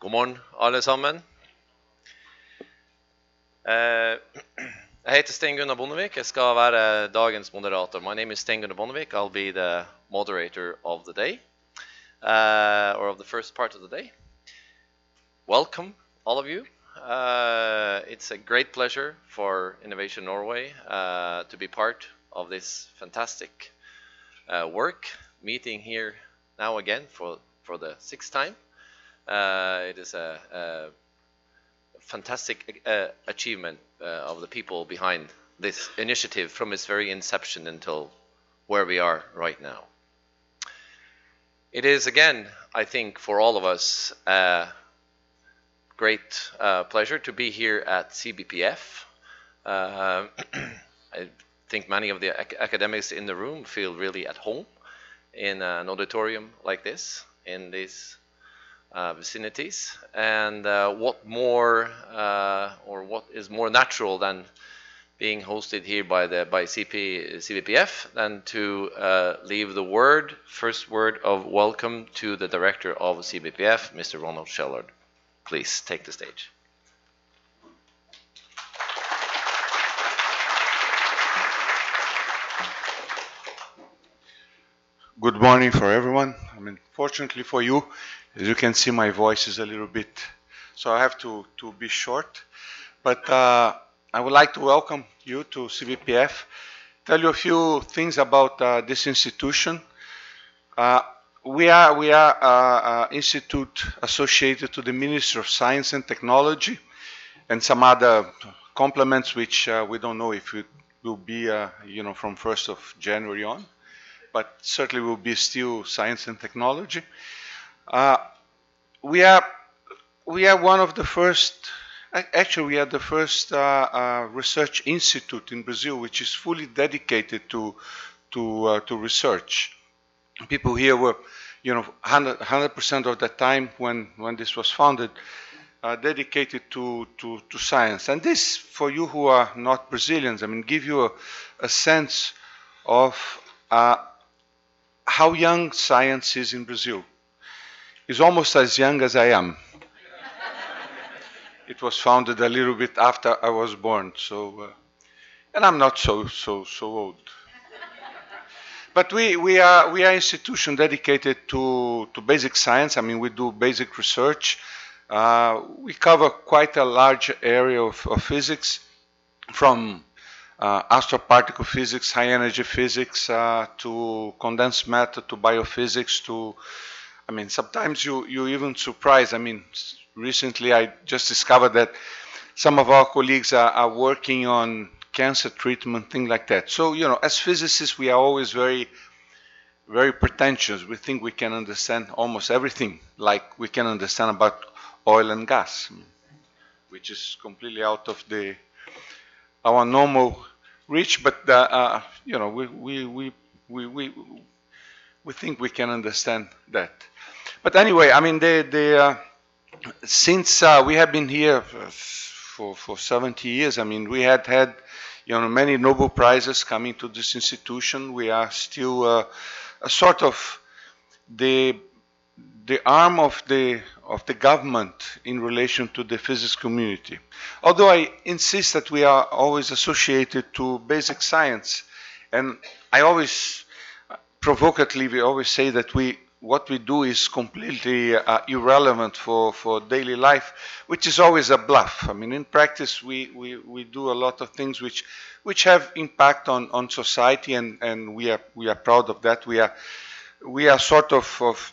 God morgen, alle sammen. Jeg heter Sten Gunnar Bondevik. Jeg skal være dagens moderator. My name is Sten Gunnar Bondevik. I'll be the moderator of the day, or of the first part of the day. Welcome, all of you. It's a great pleasure for Innovation Norway to be part of this fantastic work, meeting here now again for the sixth time. It is a fantastic achievement of the people behind this initiative from its very inception until where we are right now. It is again, I think, for all of us a great pleasure to be here at CBPF. I think many of the academics in the room feel really at home in an auditorium like this, in these vicinities, and what more or what is more natural than being hosted here by CBPF than to leave the first word of welcome to the director of CBPF, Mr. Ronald Shellard. Please take the stage. Good morning for everyone. Fortunately for you, as you can see, my voice is a little bit, so I have to be short. But I would like to welcome you to CBPF, tell you a few things about this institution. We are an institute associated to the Ministry of Science and Technology, and some other complements which we don't know if it will be, from 1st of January on, but certainly will be still science and technology. We are one of the first, actually we are the first research institute in Brazil which is fully dedicated to research. People here were, 100% of the time when this was founded, dedicated to science. And this, for you who are not Brazilians, give you a sense of how young science is in Brazil. It's almost as young as I am. It was founded a little bit after I was born, so and I'm not so old. But we are an institution dedicated to basic science. We do basic research. We cover quite a large area of physics, from astroparticle physics, high energy physics, to condensed matter, to biophysics, to, sometimes you even surprise. Recently I just discovered that some of our colleagues are working on cancer treatment, things like that. So, as physicists, we are always very, very pretentious. We think we can understand almost everything, like we can understand about oil and gas, which is completely out of our normal reach, but we think we can understand that. But anyway, since we have been here for 70 years, we had many Nobel Prizes coming to this institution. We are still a sort of the arm of the government in relation to the physics community. Although I insist that we are always associated to basic science, and I always, provocatively, we always say that what we do is completely irrelevant for daily life, which is always a bluff. In practice, we do a lot of things which have impact on society, and we are proud of that. We are sort of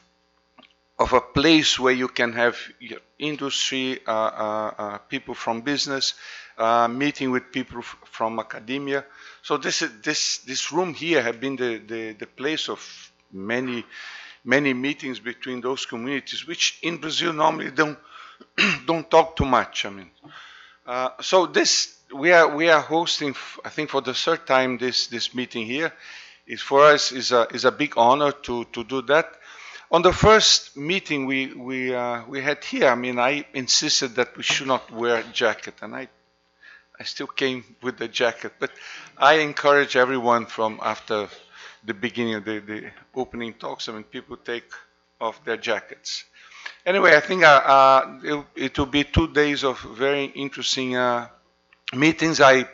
a place where you can have industry, people from business, meeting with people from academia. So this room here have been the place of many meetings between those communities, which in Brazil normally don't talk too much. So we are hosting, I think, for the third time this meeting here. For us is a big honor to do that. On the first meeting we had here, I insisted that we should not wear a jacket, and I still came with the jacket, but I encourage everyone from after the beginning of the opening talks, people take off their jackets. Anyway, I think it will be 2 days of very interesting meetings. I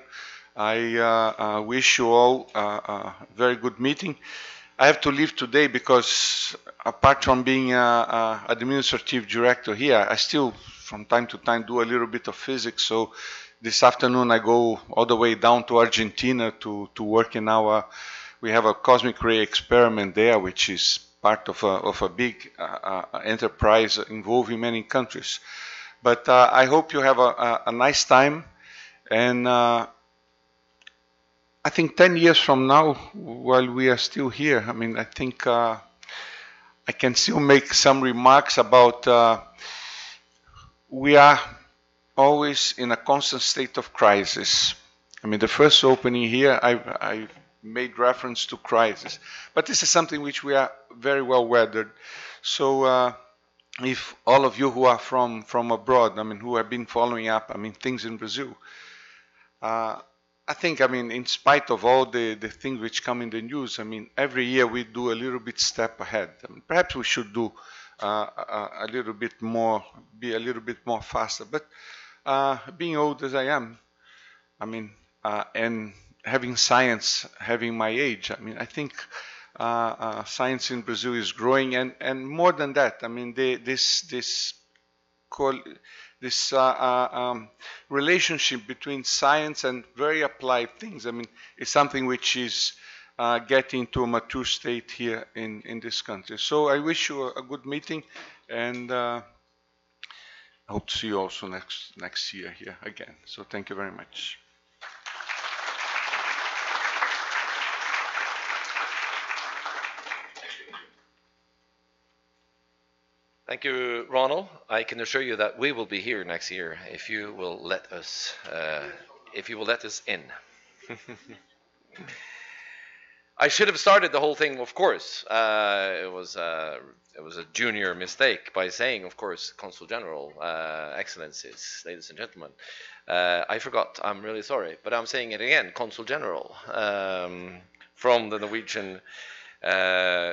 wish you all a very good meeting. I have to leave today because apart from being administrative director here, I still from time to time do a little bit of physics. So this afternoon I go all the way down to Argentina to work in we have a cosmic ray experiment there, which is part of a big enterprise involving many countries. But I hope you have a nice time, and I think 10 years from now, while we are still here, I mean, I think I can still make some remarks about we are always in a constant state of crisis. I mean, the first opening here, I made reference to crisis, but this is something which we are very well weathered. So if all of you who are from abroad, I mean, who have been following up, I mean, things in Brazil, I think, I mean, in spite of all the things which come in the news, I mean, every year we do a little bit step ahead. I mean, perhaps we should do a little bit more, be a little bit more faster. But being old as I am, I mean, and having science, having my age, I mean, I think science in Brazil is growing, and more than that, I mean, this relationship between science and very applied things, I mean, is something which is getting to a mature state here in this country. So I wish you a good meeting, and I hope to see you also next year here again. So thank you very much. Thank you, Ronald. I can assure you that we will be here next year if you will let us in. I should have started the whole thing, of course. It was a junior mistake by saying, of course, Consul General, Excellencies, ladies and gentlemen. I forgot. I'm really sorry, but I'm saying it again. Consul General from the Norwegian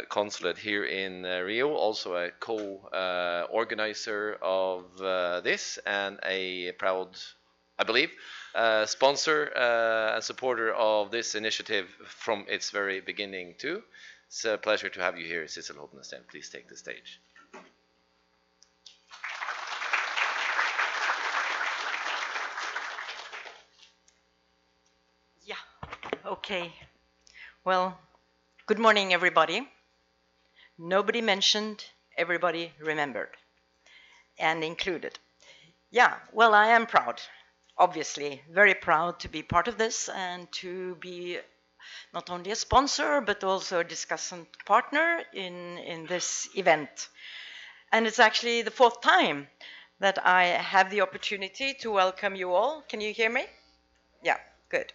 consulate here in Rio, also a co-organizer of this, and a proud, I believe, sponsor and supporter of this initiative from its very beginning too. It's a pleasure to have you here, Sissel Hodnesten. Please take the stage. Yeah, okay. Well, good morning, everybody. Nobody mentioned, everybody remembered, and included. Yeah, well, I am proud, obviously, very proud to be part of this and to be not only a sponsor, but also a discussant partner in this event. And it's actually the 4th time that I have the opportunity to welcome you all. Can you hear me? Yeah, good.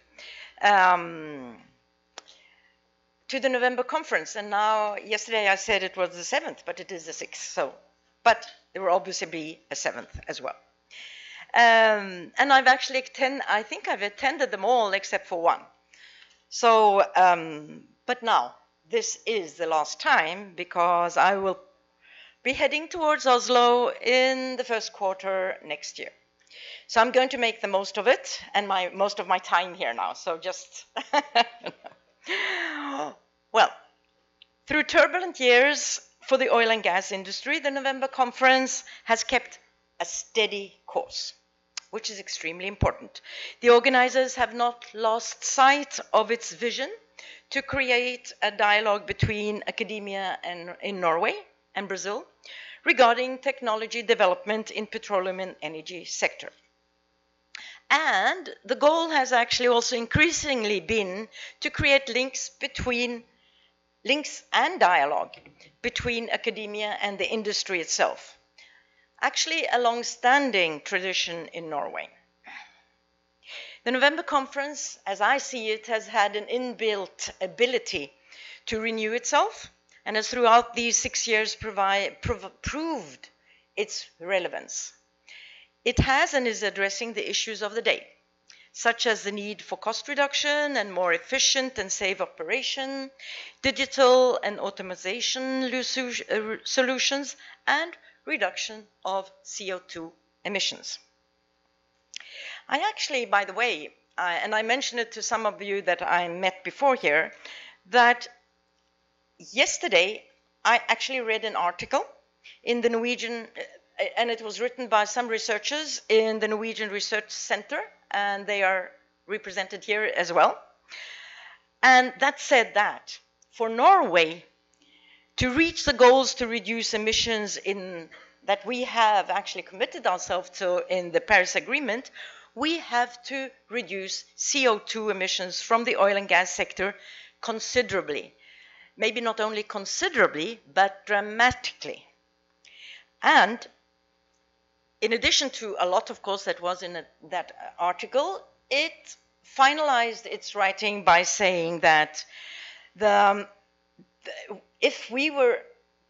To the November conference, and now yesterday I said it was the 7th, but it is the 6th. So, but there will obviously be a 7th as well. And I've actually I think I've attended them all except for one. So, but now this is the last time because I will be heading towards Oslo in the first quarter next year. So I'm going to make the most of it and most of my time here now. So just. Well, through turbulent years for the oil and gas industry, the November conference has kept a steady course, which is extremely important. The organizers have not lost sight of its vision to create a dialogue between academia in Norway and Brazil regarding technology development in petroleum and energy sector. And the goal has actually also increasingly been to create links and dialogue between academia and the industry itself. Actually, a long-standing tradition in Norway. The November conference, as I see it, has had an inbuilt ability to renew itself and has throughout these 6 years proved its relevance. It has and is addressing the issues of the day, such as the need for cost reduction and more efficient and safe operation, digital and automation solutions, and reduction of CO2 emissions. I actually, by the way, and I mentioned it to some of you that I met before here, that yesterday I actually read an article in the Norwegian, and it was written by some researchers in the Norwegian Research Center, and they are represented here as well. And that said that for Norway to reach the goals to reduce emissions that we have actually committed ourselves to in the Paris Agreement, we have to reduce CO2 emissions from the oil and gas sector considerably. Maybe not only considerably, but dramatically. And in addition to a lot, of course, that was in that article, it finalized its writing by saying that if we were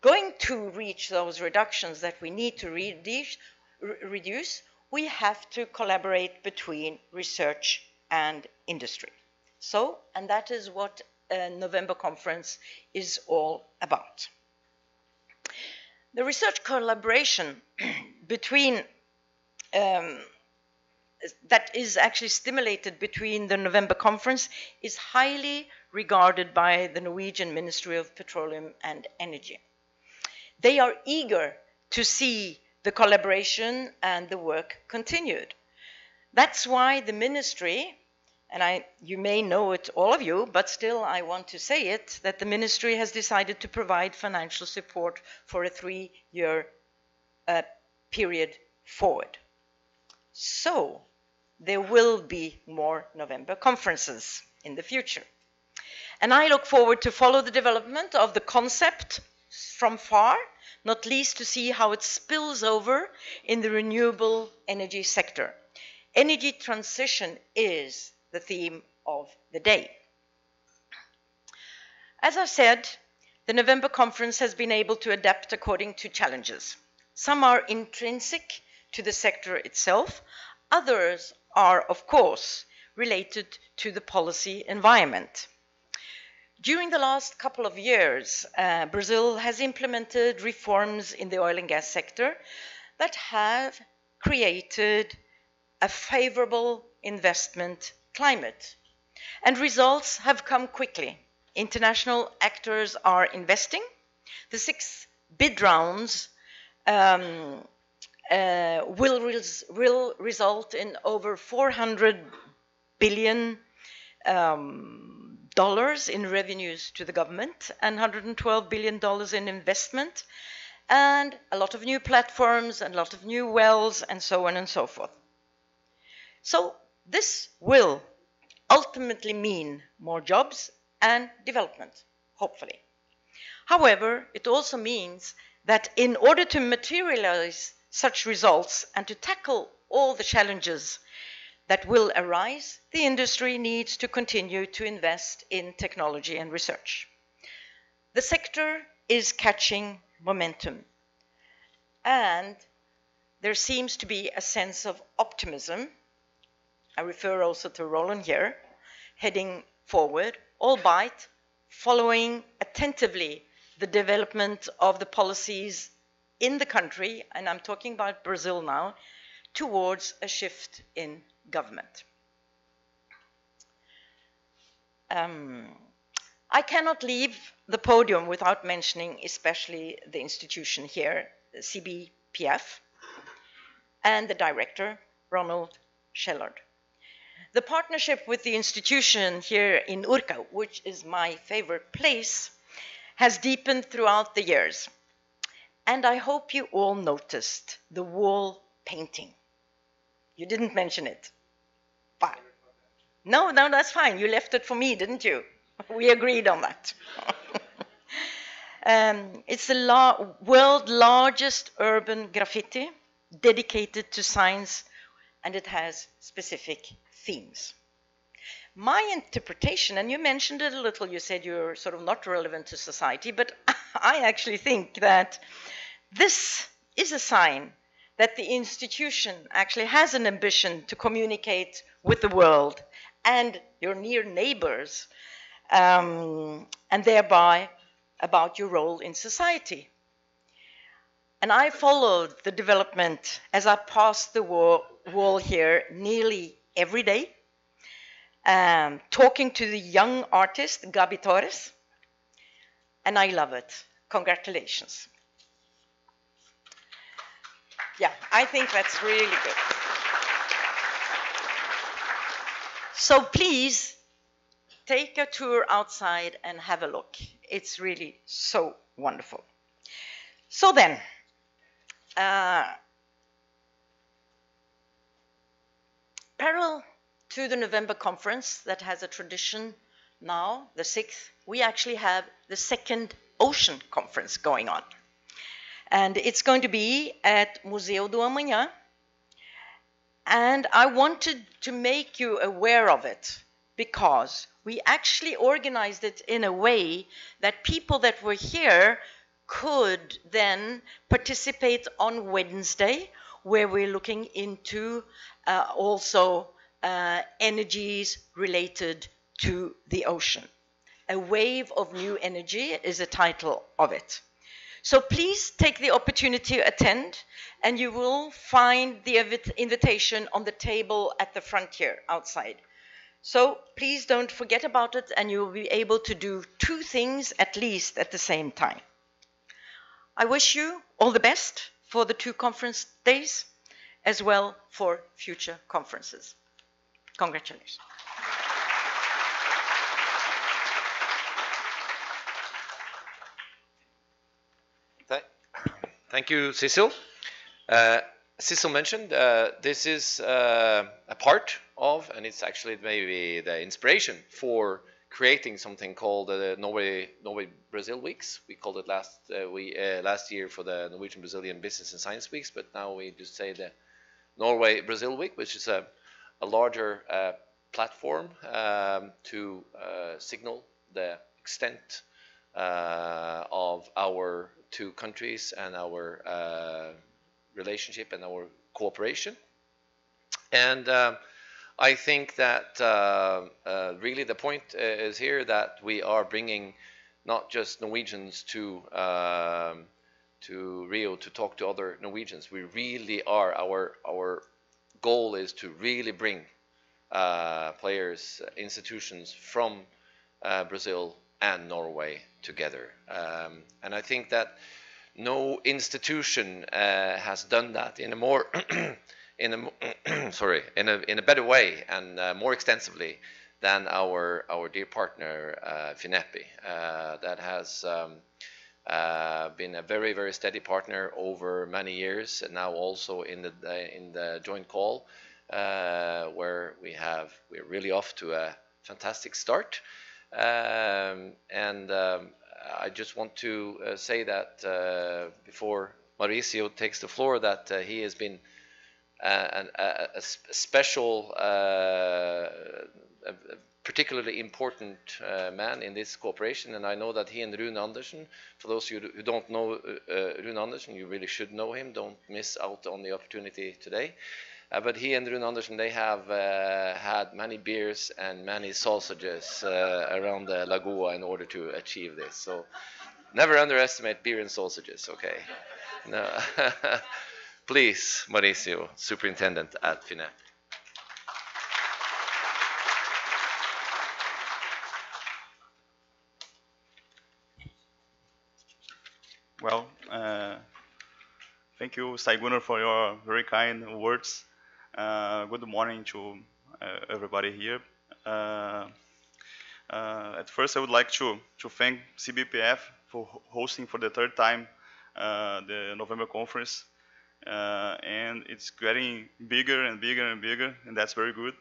going to reach those reductions that we need to reduce, we have to collaborate between research and industry. So, and that is what a November conference is all about. The research collaboration between that is actually stimulated between the November conference is highly regarded by the Norwegian Ministry of Petroleum and Energy. They are eager to see the collaboration and the work continued. That's why the ministry, and you may know it, all of you, but still I want to say it, that the ministry has decided to provide financial support for a 3-year period forward. So there will be more November conferences in the future. And I look forward to follow the development of the concept from far, not least to see how it spills over in the renewable energy sector. Energy transition is the theme of the day. As I said, the November conference has been able to adapt according to challenges. Some are intrinsic to the sector itself, others are, of course, related to the policy environment. During the last couple of years, Brazil has implemented reforms in the oil and gas sector that have created a favorable investment climate. And results have come quickly. International actors are investing. The 6 bid rounds will result in over $400 billion in revenues to the government and $112 billion in investment, and a lot of new platforms and a lot of new wells and so on and so forth. So this will ultimately mean more jobs and development, hopefully. However, it also means that in order to materialize such results and to tackle all the challenges that will arise, the industry needs to continue to invest in technology and research. The sector is catching momentum, and there seems to be a sense of optimism. I refer also to Roland here, heading forward, albeit following attentively the development of the policies in the country, and I'm talking about Brazil now, towards a shift in government. I cannot leave the podium without mentioning especially the institution here, the CBPF, and the director, Ronald Shellard. The partnership with the institution here in Urca, which is my favorite place, has deepened throughout the years. And I hope you all noticed the wall painting. You didn't mention it. But no, that's fine. You left it for me, didn't you? We agreed on that. It's the world's largest urban graffiti dedicated to science, and it has specific themes. My interpretation, and you mentioned it a little, you said you're sort of not relevant to society, but I actually think that this is a sign that the institution actually has an ambition to communicate with the world and your near neighbors, and thereby about your role in society. And I followed the development as I passed the wall here nearly every day, talking to the young artist, Gabi Torres, and I love it. Congratulations. Yeah, I think that's really good. So please take a tour outside and have a look. It's really so wonderful. So then, parallel to the November conference that has a tradition now, the 6th, we actually have the second ocean conference going on. And it's going to be at Museu do Amanhã. And I wanted to make you aware of it because we actually organized it in a way that people that were here could then participate on Wednesday, where we're looking into also energies related to the ocean. A Wave of New Energy is the title of it. So please take the opportunity to attend, and you will find the invitation on the table at the front here outside. So please don't forget about it, and you will be able to do 2 things at least at the same time. I wish you all the best for the 2 conference days, as well for future conferences. Congratulations. Thank you, Cecil. Cecil mentioned this is a part of, and it's actually maybe the inspiration for creating something called the Norway-Brazil Weeks. We called it last year for the Norwegian-Brazilian Business and Science Weeks, but now we just say the Norway-Brazil Week, which is a larger platform to signal the extent of our 2 countries and our relationship and our cooperation. And I think that really the point is here that we are bringing not just Norwegians to Rio to talk to other Norwegians. We really are, our goal is to really bring players, institutions from Brazil and Norway together. And I think that no institution has done that in a more in a better way and more extensively than our dear partner FINEP, that has been a very, very steady partner over many years, and now also in the joint call where we're really off to a fantastic start. I just want to say that before Mauricio takes the floor, that he has been a special, particularly important man in this cooperation, and I know that he and Rune Andersen, for those of you who don't know Rune Andersen, you really should know him, don't miss out on the opportunity today. But he and Rune Andersen, they have had many beers and many sausages around the Lagoa in order to achieve this. So never underestimate beer and sausages, okay? No. Please, Mauricio, Superintendent at FINEP. Well, thank you, Sai-Gunnar, for your very kind words. Good morning to everybody here. At first, I would like to thank CBPF for hosting for the 3rd time the November conference. And it's getting bigger and bigger and bigger, and that's very good.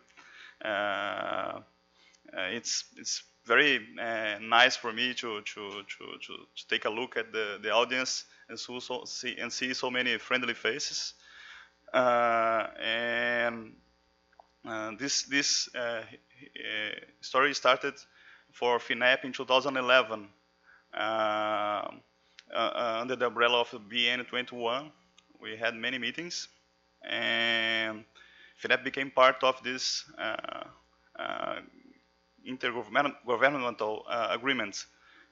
It's very nice for me to take a look at the audience and see so many friendly faces. This story started for FINEP in 2011 under the umbrella of BN21. We had many meetings, and FINEP became part of this intergovernmental agreement.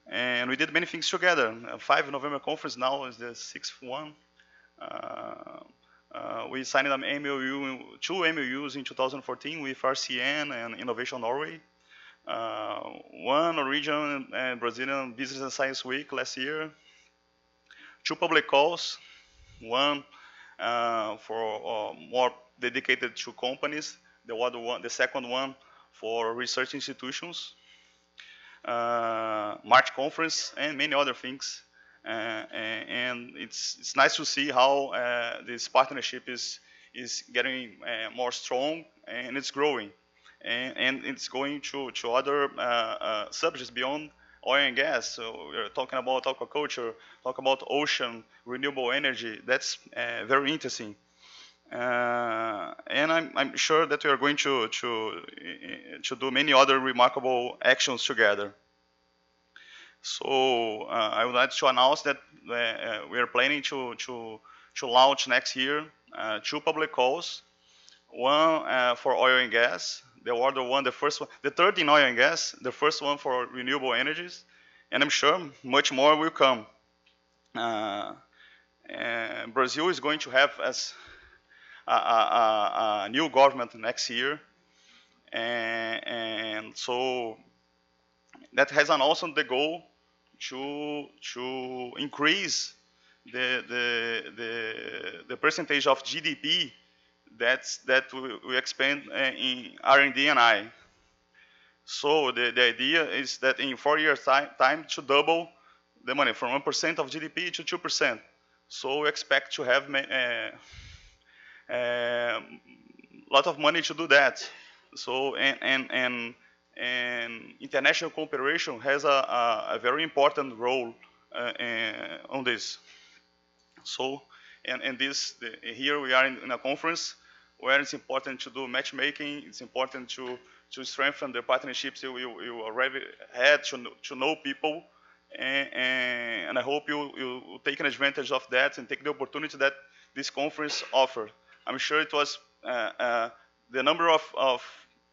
And we did many things together. 5 November conference now is the 6th one. We signed an MOU, 2 MOUs in 2014 with RCN and Innovation Norway. One Norwegian and Brazilian Business and Science Week last year. 2 public calls, one for more dedicated to companies, the second one for research institutions, March conference, and many other things. And it's nice to see how this partnership is getting more strong, and it's growing, and it's going to other subjects beyond oil and gas. So we're talking about aquaculture, talk about ocean, renewable energy. That's very interesting. And I'm sure that we are going to do many other remarkable actions together. So I would like to announce that we are planning to launch next year 2 public calls, one for oil and gas, the first one, the third in oil and gas, the first one for renewable energies, and I'm sure much more will come. Brazil is going to have as a new government next year, and so that has also the goal to increase the percentage of GDP that we expend in R&D and I. So the idea is that in 4 years time to double the money from 1% of GDP to 2%. So we expect to have a lot of money to do that. So and international cooperation has a very important role on this. So and here we are in a conference where it's important to do matchmaking. It's important to strengthen the partnerships you already had, to know people, and I hope you take advantage of that and take the opportunity that this conference offered. I'm sure it was the number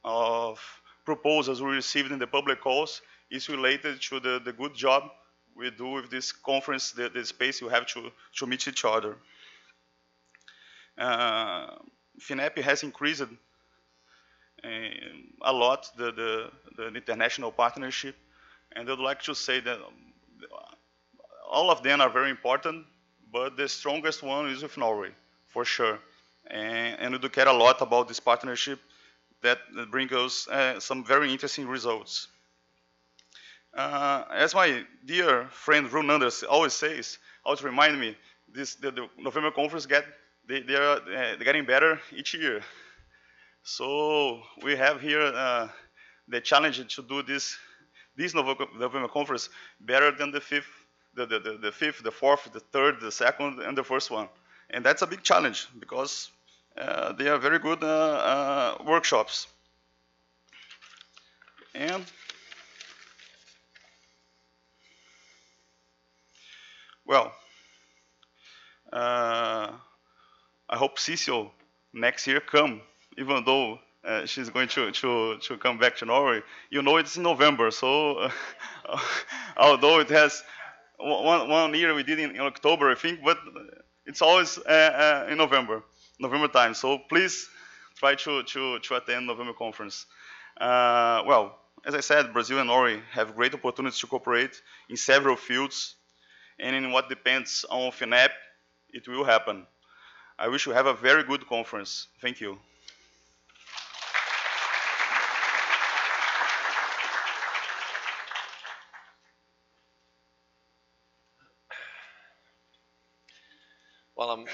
of proposals we received in the public calls is related to the good job we do with this conference, the space you have to meet each other. FINEP has increased a lot the international partnership, and I would like to say that all of them are very important, but the strongest one is with Norway, for sure. And we do care a lot about this partnership that brings us some very interesting results. As my dear friend Rune Anders always says, always remind me, the November conference they're getting better each year. So we have here the challenge to do this November conference better than the fifth, the fourth, the third, the second, and the first one. And that's a big challenge because they are very good workshops. And well, I hope Cecil next year come, even though she's going to come back to Norway. You know, it's in November, so although it has one year we did in October, I think, but it's always in November time. So please try to attend November conference. Well, as I said, Brazil and Norway have great opportunities to cooperate in several fields, and in what depends on FINEP, it will happen. I wish you have a very good conference. Thank you. Well,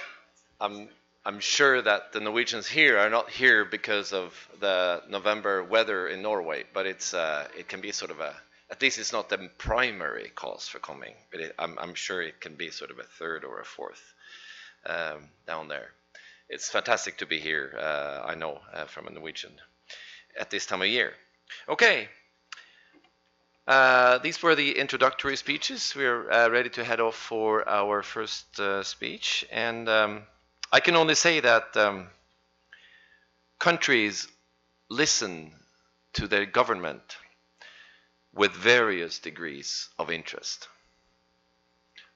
I'm sure that the Norwegians here are not here because of the November weather in Norway, but it can be sort of at least it's not the primary cause for coming, but I'm sure it can be sort of a third or a fourth down there. It's fantastic to be here, I know, from a Norwegian at this time of year. Okay. These were the introductory speeches. We're ready to head off for our first speech. And I can only say that countries listen to their government with various degrees of interest.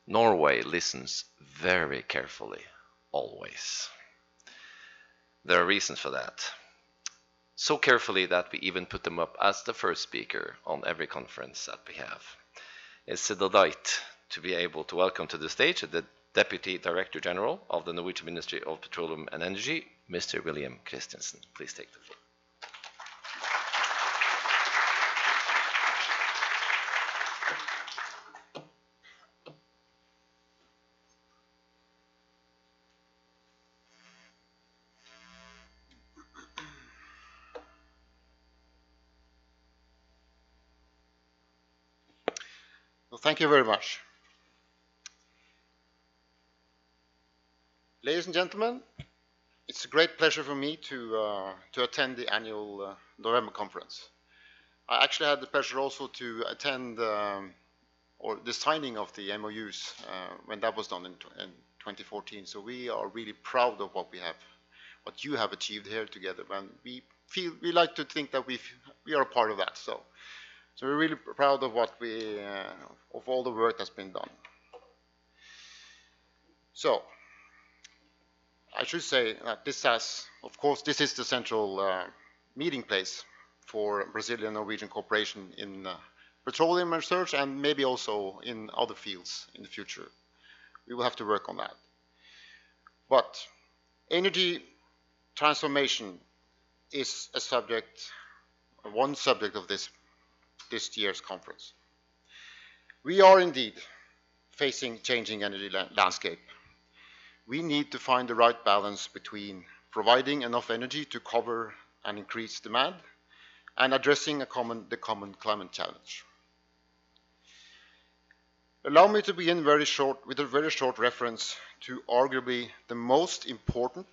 Norway listens very carefully always. There are reasons for that. So carefully that we even put them up as the first speaker on every conference that we have. It's a delight to be able to welcome to the stage the Deputy Director General of the Norwegian Ministry of Petroleum and Energy, Mr. William Christensen. Please take the floor. Well, thank you very much. Ladies and gentlemen, it's a great pleasure for me to attend the annual November conference. I actually had the pleasure also to attend or the signing of the MOUs when that was done in 2014. So we are really proud of what you have achieved here together, and we like to think that we are a part of that. So we're really proud of of all the work that's been done. So I should say that of course, this is the central meeting place for Brazilian Norwegian cooperation in petroleum research and maybe also in other fields in the future. We will have to work on that. But energy transformation is one subject of this year's conference. We are indeed facing changing energy landscape. We need to find the right balance between providing enough energy to cover and increase demand and addressing the common climate challenge. Allow me to begin with a very short reference to arguably the most important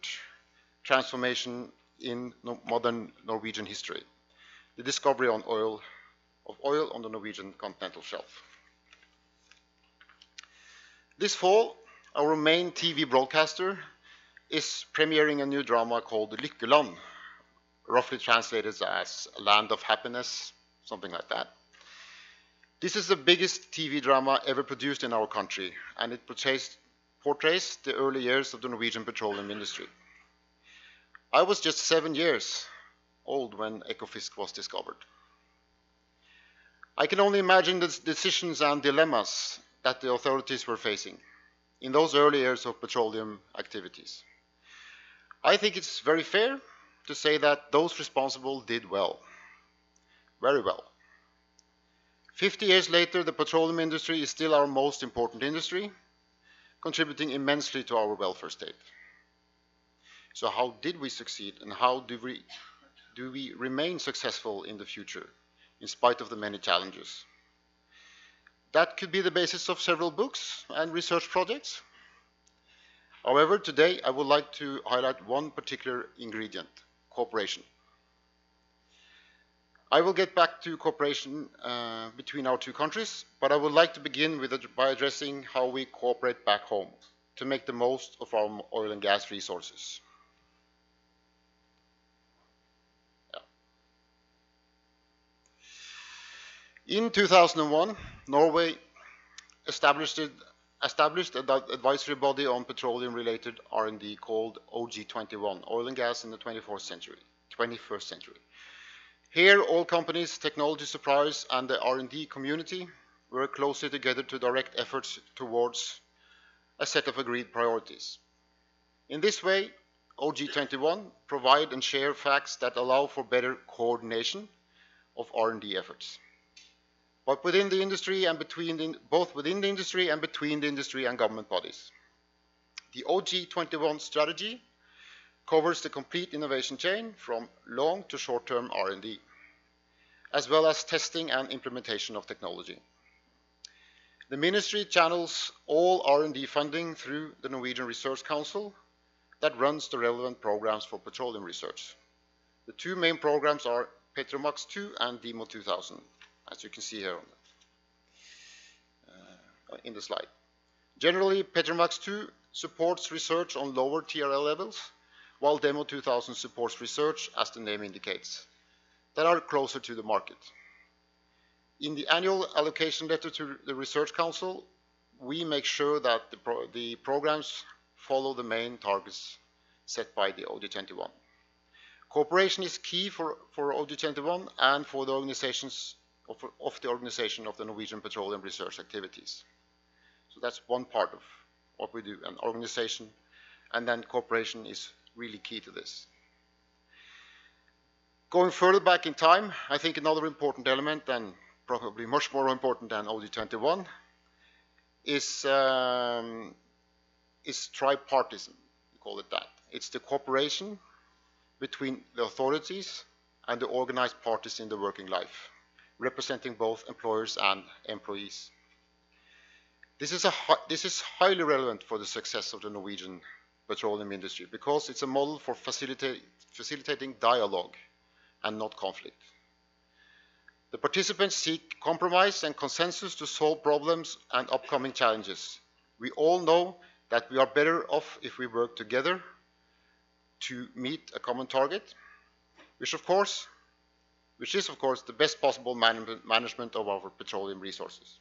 transformation in modern Norwegian history, the discovery of oil on the Norwegian continental shelf. This fall, our main TV broadcaster is premiering a new drama called Lykkeland, roughly translated as Land of Happiness, something like that. This is the biggest TV drama ever produced in our country, and it portrays the early years of the Norwegian petroleum industry. I was just 7 years old when Ekofisk was discovered. I can only imagine the decisions and dilemmas that the authorities were facing in those early years of petroleum activities. I think it's very fair to say that those responsible did well, very well. 50 years later, the petroleum industry is still our most important industry, contributing immensely to our welfare state. So how did we succeed, and how do we remain successful in the future, in spite of the many challenges? That could be the basis of several books and research projects. However, today I would like to highlight one particular ingredient: cooperation. I will get back to cooperation between our two countries, but I would like to begin by addressing how we cooperate back home to make the most of our oil and gas resources. In 2001, Norway established an advisory body on petroleum-related R&D called OG21, Oil and Gas in the 21st Century. Here, all companies, technology suppliers, and the R&D community work closely together to direct efforts towards a set of agreed priorities. In this way, OG21 provide and share facts that allow for better coordination of R&D efforts, but within the industry and both within the industry and between the industry and government bodies. The OG21 strategy covers the complete innovation chain from long to short-term R&D, as well as testing and implementation of technology. The ministry channels all R&D funding through the Norwegian Research Council that runs the relevant programs for petroleum research. The two main programs are Petromax 2 and Demo 2000, as you can see here in the slide. Generally, Petromax 2 supports research on lower TRL levels, while Demo 2000 supports research, as the name indicates, that are closer to the market. In the annual allocation letter to the Research Council, we make sure that the programs follow the main targets set by the OG21. Cooperation is key for OG21 and for the organizations of the organization of the Norwegian petroleum research activities. So that's one part of what we do, an organization, and then cooperation is really key to this. Going further back in time, I think another important element, and probably much more important than OG21, is tripartism, we call it that. It's the cooperation between the authorities and the organized parties in the working life, representing both employers and employees. This is highly relevant for the success of the Norwegian petroleum industry because it's a model for facilitating dialogue and not conflict. The participants seek compromise and consensus to solve problems and upcoming challenges. We all know that we are better off if we work together to meet a common target, which is of course the best possible management of our petroleum resources.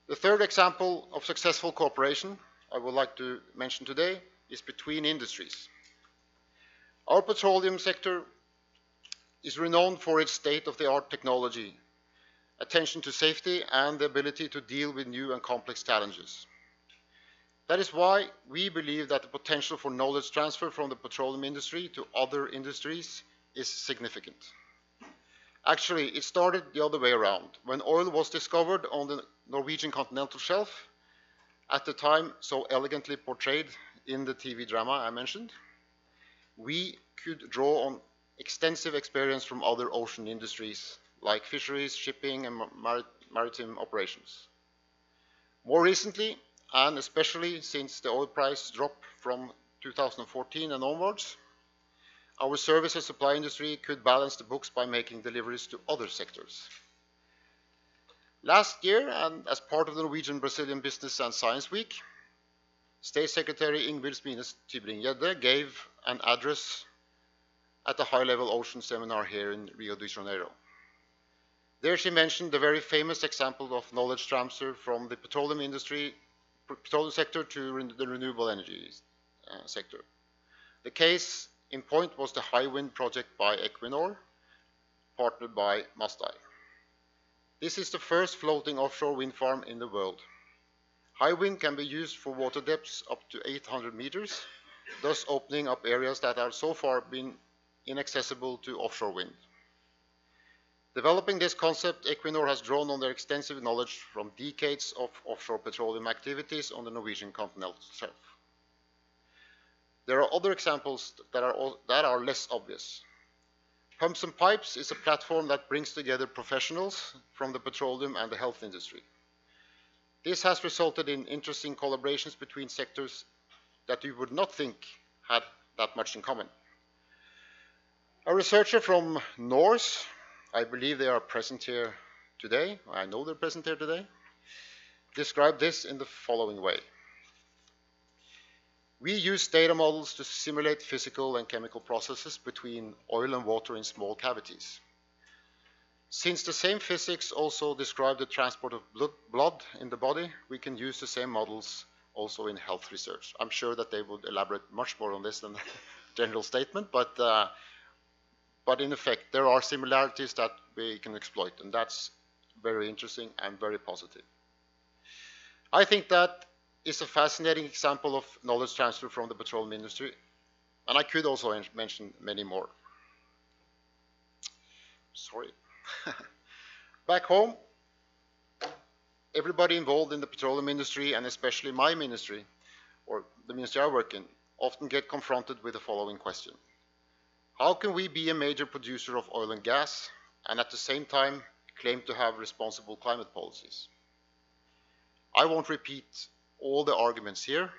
The third example of successful cooperation I would like to mention today is between industries. Our petroleum sector is renowned for its state-of-the-art technology, attention to safety, and the ability to deal with new and complex challenges. That is why we believe that the potential for knowledge transfer from the petroleum industry to other industries is significant. Actually, it started the other way around. When oil was discovered on the Norwegian continental shelf, at the time so elegantly portrayed in the TV drama I mentioned, we could draw on extensive experience from other ocean industries like fisheries, shipping, and maritime operations. More recently, and especially since the oil price dropped from 2014 and onwards, our service and supply industry could balance the books by making deliveries to other sectors. Last year, and as part of the Norwegian-Brazilian Business and Science Week, State Secretary Ingvild Smines Tybring-Gjedde gave an address at a high-level ocean seminar here in Rio de Janeiro. There she mentioned the very famous example of knowledge transfer from the petroleum sector to the renewable energy sector. The case in point was the Hywind project by Equinor, partnered by Masdar. This is the first floating offshore wind farm in the world. Hywind can be used for water depths up to 800 meters, thus opening up areas that have so far been inaccessible to offshore wind. Developing this concept, Equinor has drawn on their extensive knowledge from decades of offshore petroleum activities on the Norwegian continental shelf. There are other examples that are less obvious. Pumps and Pipes is a platform that brings together professionals from the petroleum and the health industry. This has resulted in interesting collaborations between sectors that you would not think had that much in common. A researcher from Norse, I believe they are present here today, I know they're present here today, described this in the following way. We use data models to simulate physical and chemical processes between oil and water in small cavities. Since the same physics also describe the transport of blood in the body, we can use the same models also in health research. I'm sure that they would elaborate much more on this than the general statement, but in effect, there are similarities that we can exploit, and that's very interesting and very positive. I think that is a fascinating example of knowledge transfer from the petroleum industry, and I could also mention many more. Sorry. Back home, everybody involved in the petroleum industry, and especially my ministry, or the ministry I work in, often get confronted with the following question. How can we be a major producer of oil and gas and at the same time claim to have responsible climate policies? I won't repeat all the arguments here,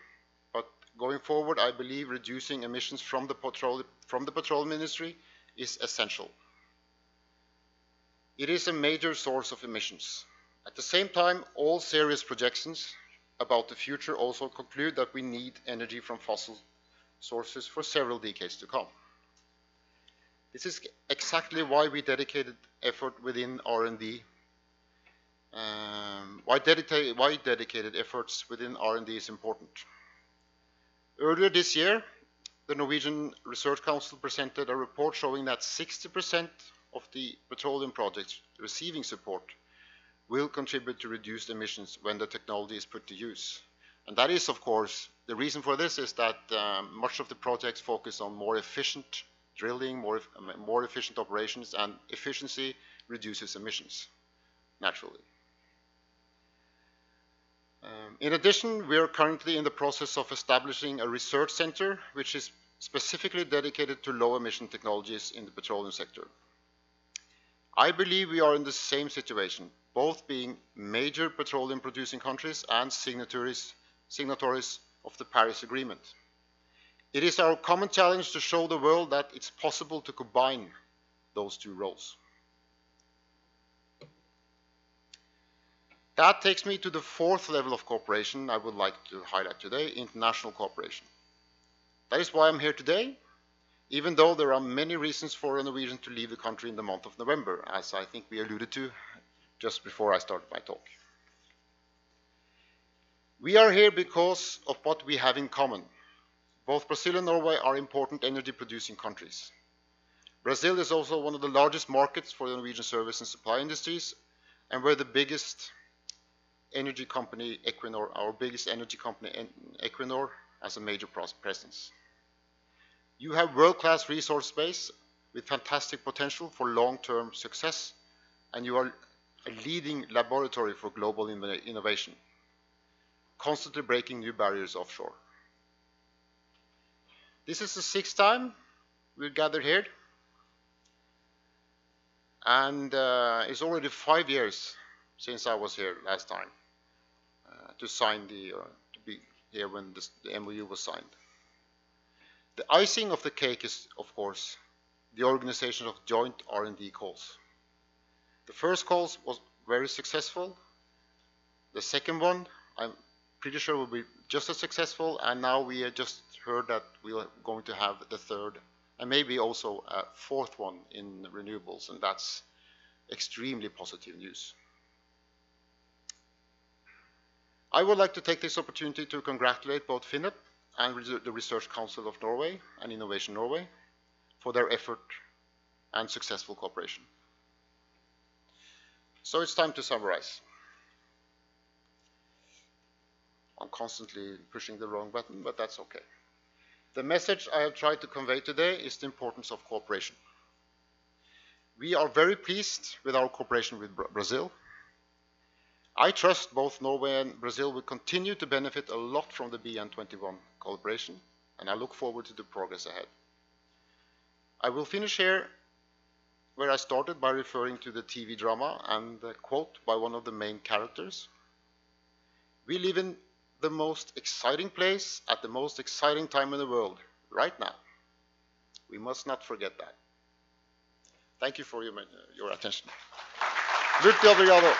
but going forward, I believe reducing emissions from the petroleum industry is essential. It is a major source of emissions. At the same time, all serious projections about the future also conclude that we need energy from fossil sources for several decades to come. This is exactly why we dedicated effort within R&D. Why dedicated efforts within R&D is important. Earlier this year, the Norwegian Research Council presented a report showing that 60% of the petroleum projects receiving support will contribute to reduced emissions when the technology is put to use. And that is, of course, the reason for this is that much of the projects focus on more efficient drilling, more efficient operations, and efficiency reduces emissions, naturally. In addition, we are currently in the process of establishing a research center which is specifically dedicated to low emission technologies in the petroleum sector. I believe we are in the same situation, both being major petroleum producing countries and signatories of the Paris Agreement. It is our common challenge to show the world that it's possible to combine those two roles. That takes me to the fourth level of cooperation I would like to highlight today, international cooperation. That is why I'm here today, even though there are many reasons for a Norwegian to leave the country in the month of November, as I think we alluded to just before I started my talk. We are here because of what we have in common. Both Brazil and Norway are important energy producing countries. Brazil is also one of the largest markets for the Norwegian service and supply industries, and we're the biggest energy company, Equinor, our biggest energy company, Equinor, has a major presence. You have world-class resource base with fantastic potential for long-term success, and you are a leading laboratory for global innovation, constantly breaking new barriers offshore. This is the sixth time we've gathered here, and it's already 5 years since I was here last time to be here when the MOU was signed. The icing of the cake is, of course, the organization of joint R&D calls. The first calls was very successful. The second one, I'm pretty sure will be just as successful, and now we have just heard that we are going to have the third and maybe also a fourth one in renewables, and that's extremely positive news. I would like to take this opportunity to congratulate both FINEP and the Research Council of Norway and Innovation Norway for their effort and successful cooperation. So it's time to summarize. I'm constantly pushing the wrong button, but that's okay. The message I have tried to convey today is the importance of cooperation. We are very pleased with our cooperation with Brazil. I trust both Norway and Brazil will continue to benefit a lot from the BN21 collaboration, and I look forward to the progress ahead. I will finish here where I started by referring to the TV drama and the quote by one of the main characters. We live in the most exciting place at the most exciting time in the world, right now. We must not forget that. Thank you for your attention. Muito obrigado.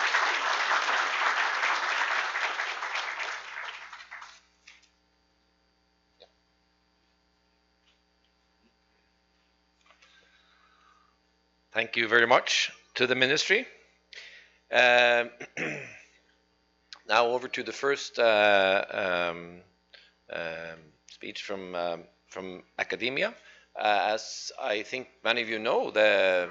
Thank you very much to the ministry. Now over to the first speech from academia. As I think many of you know, the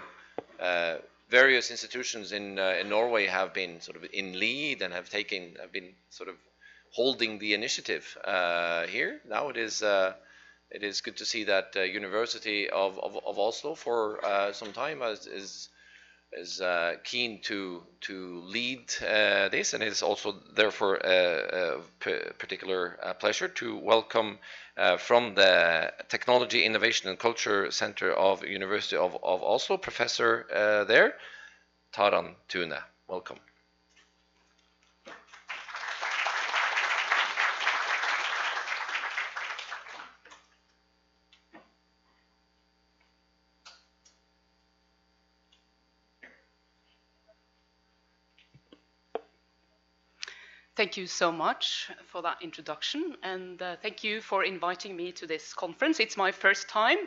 various institutions in Norway have been sort of in lead and have been sort of holding the initiative here. Now it is good to see that University of Oslo for some time is keen to lead this, and it is also therefore a particular pleasure to welcome from the Technology, Innovation and Culture Center of University of Oslo, Professor there, Taran Tune. Welcome. Thank you so much for that introduction, and thank you for inviting me to this conference. It's my first time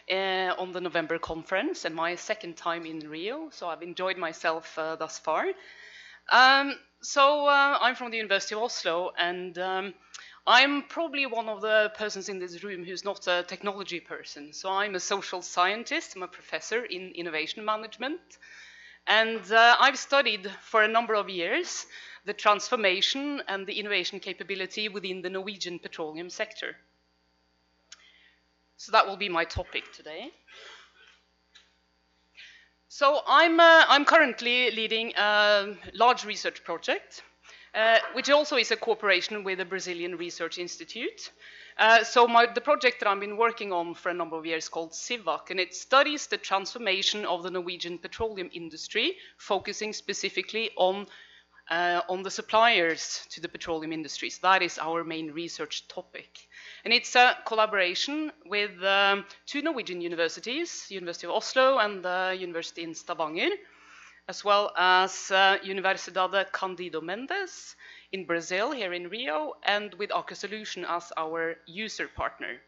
on the November conference and my second time in Rio, so I've enjoyed myself thus far. I'm from the University of Oslo, and I'm probably one of the persons in this room who's not a technology person. So I'm a social scientist, I'm a professor in innovation management, and I've studied for a number of years the transformation and the innovation capability within the Norwegian petroleum sector. So that will be my topic today. So I'm currently leading a large research project, which also is a cooperation with the Brazilian Research Institute. The project that I've been working on for a number of years is called CIVAC, and it studies the transformation of the Norwegian petroleum industry, focusing specifically on the suppliers to the petroleum industry. So that is our main research topic. And it's a collaboration with two Norwegian universities, University of Oslo and the University in Stavanger, as well as Universidade Cândido Mendes in Brazil, here in Rio, and with Aker Solutions as our user partner.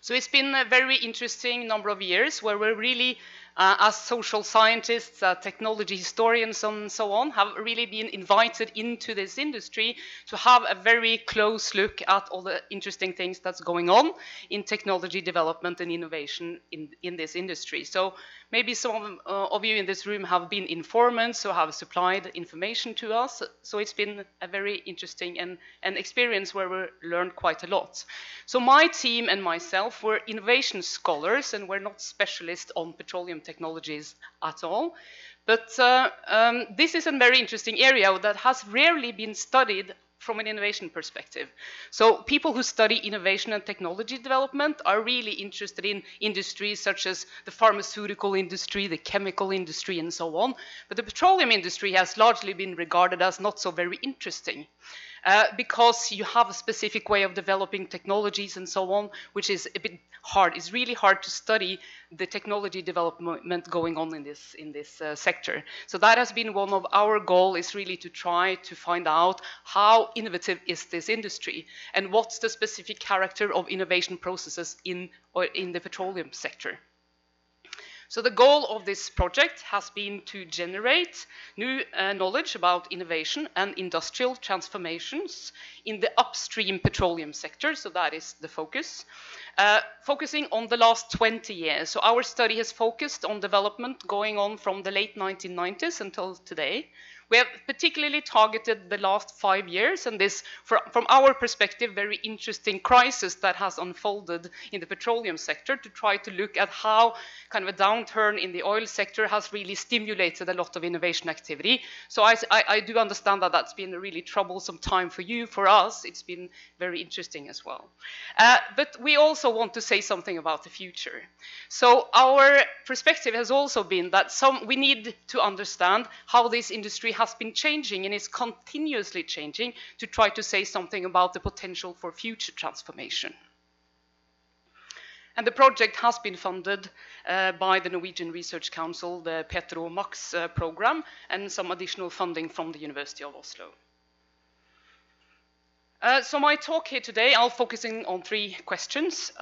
So it's been a very interesting number of years where we're really, as social scientists, technology historians and so on, have really been invited into this industry to have a very close look at all the interesting things that's going on in technology development and innovation in this industry. So maybe some of you in this room have been informants or have supplied information to us. So it's been a very interesting and experience where we learned quite a lot. So my team and myself were innovation scholars, and we're not specialists on petroleum technologies at all. But this is a very interesting area that has rarely been studied from an innovation perspective. So people who study innovation and technology development are really interested in industries such as the pharmaceutical industry, the chemical industry, and so on. But the petroleum industry has largely been regarded as not so very interesting. Because you have a specific way of developing technologies and so on, which is a bit hard. It's really hard to study the technology development going on in this sector. So that has been one of our goals, is really to try to find out how innovative is this industry and what's the specific character of innovation processes in the petroleum sector. So the goal of this project has been to generate new knowledge about innovation and industrial transformations in the upstream petroleum sector. So that is the focus. Focusing on the last 20 years. So our study has focused on development going on from the late 1990s until today. We have particularly targeted the last 5 years, and this, from our perspective, very interesting crisis that has unfolded in the petroleum sector, to try to look at how kind of a downturn in the oil sector has really stimulated a lot of innovation activity. So I do understand that that's been a really troublesome time for you. For us, it's been very interesting as well. But we also want to say something about the future. So our perspective has also been that we need to understand how this industry has been changing and is continuously changing, to try to say something about the potential for future transformation. And the project has been funded by the Norwegian Research Council, the Petro Max program, and some additional funding from the University of Oslo. So my talk here today, I'll focus in on 3 questions.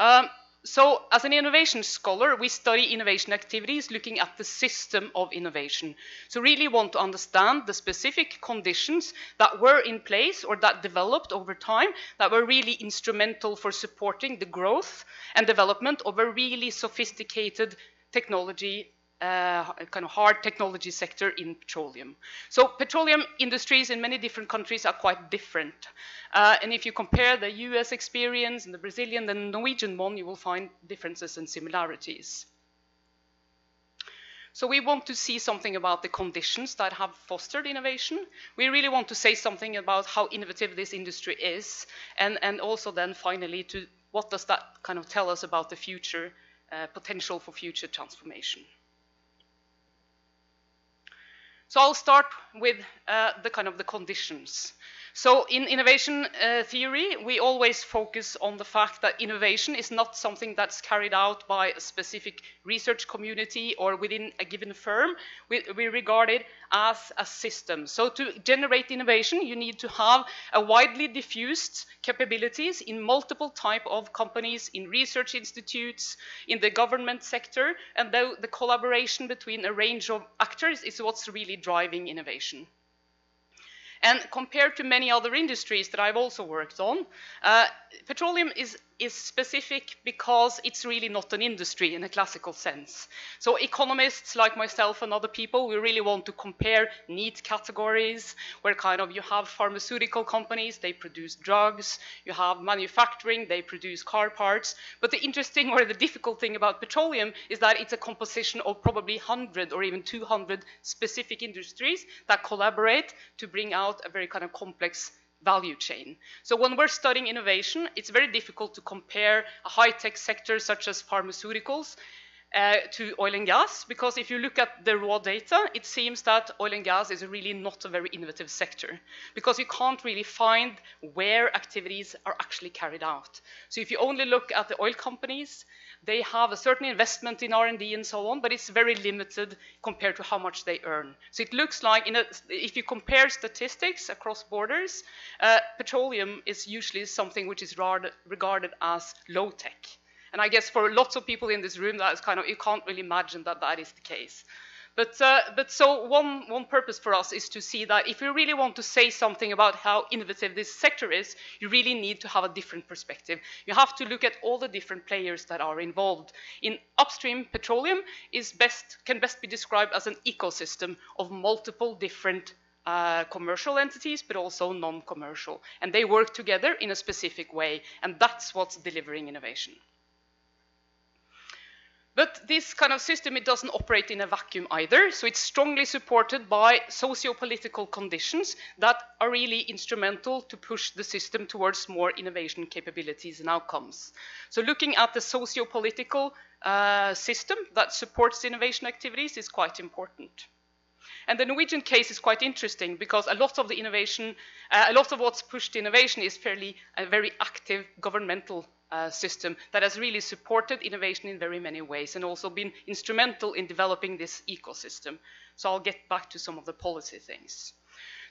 So as an innovation scholar, we study innovation activities looking at the system of innovation. So really want to understand the specific conditions that were in place or that developed over time that were really instrumental for supporting the growth and development of a really sophisticated technology, kind of hard technology sector in petroleum. So petroleum industries in many different countries are quite different. And if you compare the US experience and the Brazilian and Norwegian one, you will find differences and similarities. So we want to see something about the conditions that have fostered innovation. We really want to say something about how innovative this industry is, and also then finally to what does that kind of tell us about the future potential for future transformation. So I'll start with the conditions. So in innovation theory, we always focus on the fact that innovation is not something that's carried out by a specific research community or within a given firm. We regard it as a system. So to generate innovation, you need to have a widely diffused capabilities in multiple type of companies, in research institutes, in the government sector, and the collaboration between a range of actors is what's really driving innovation. And compared to many other industries that I've also worked on, petroleum is specific because it's really not an industry in a classical sense. So economists like myself and other people, we really want to compare neat categories where kind of you have pharmaceutical companies, they produce drugs, you have manufacturing, they produce car parts. But the interesting or the difficult thing about petroleum is that it's a composition of probably 100 or even 200 specific industries that collaborate to bring out a very kind of complex value chain. So when we're studying innovation, it's very difficult to compare a high-tech sector such as pharmaceuticals to oil and gas, because if you look at the raw data, it seems that oil and gas is really not a very innovative sector, because you can't really find where activities are actually carried out. So if you only look at the oil companies, they have a certain investment in R&D and so on, but it's very limited compared to how much they earn. So it looks like, if you compare statistics across borders, petroleum is usually something which is regarded as low-tech. And I guess for lots of people in this room, that is kind of, you can't really imagine that that is the case. But so one purpose for us is to see that if you really want to say something about how innovative this sector is, you really need to have a different perspective. You have to look at all the different players that are involved. In upstream, petroleum can best be described as an ecosystem of multiple different commercial entities, but also non-commercial. And they work together in a specific way, and that's what's delivering innovation. But this kind of system, it doesn't operate in a vacuum either, so it's strongly supported by socio-political conditions that are really instrumental to push the system towards more innovation capabilities and outcomes. So looking at the socio-political system that supports innovation activities is quite important. And the Norwegian case is quite interesting because a lot of the innovation, a lot of what's pushed innovation is a very active governmental system that has really supported innovation in very many ways and also been instrumental in developing this ecosystem. So I'll get back to some of the policy things.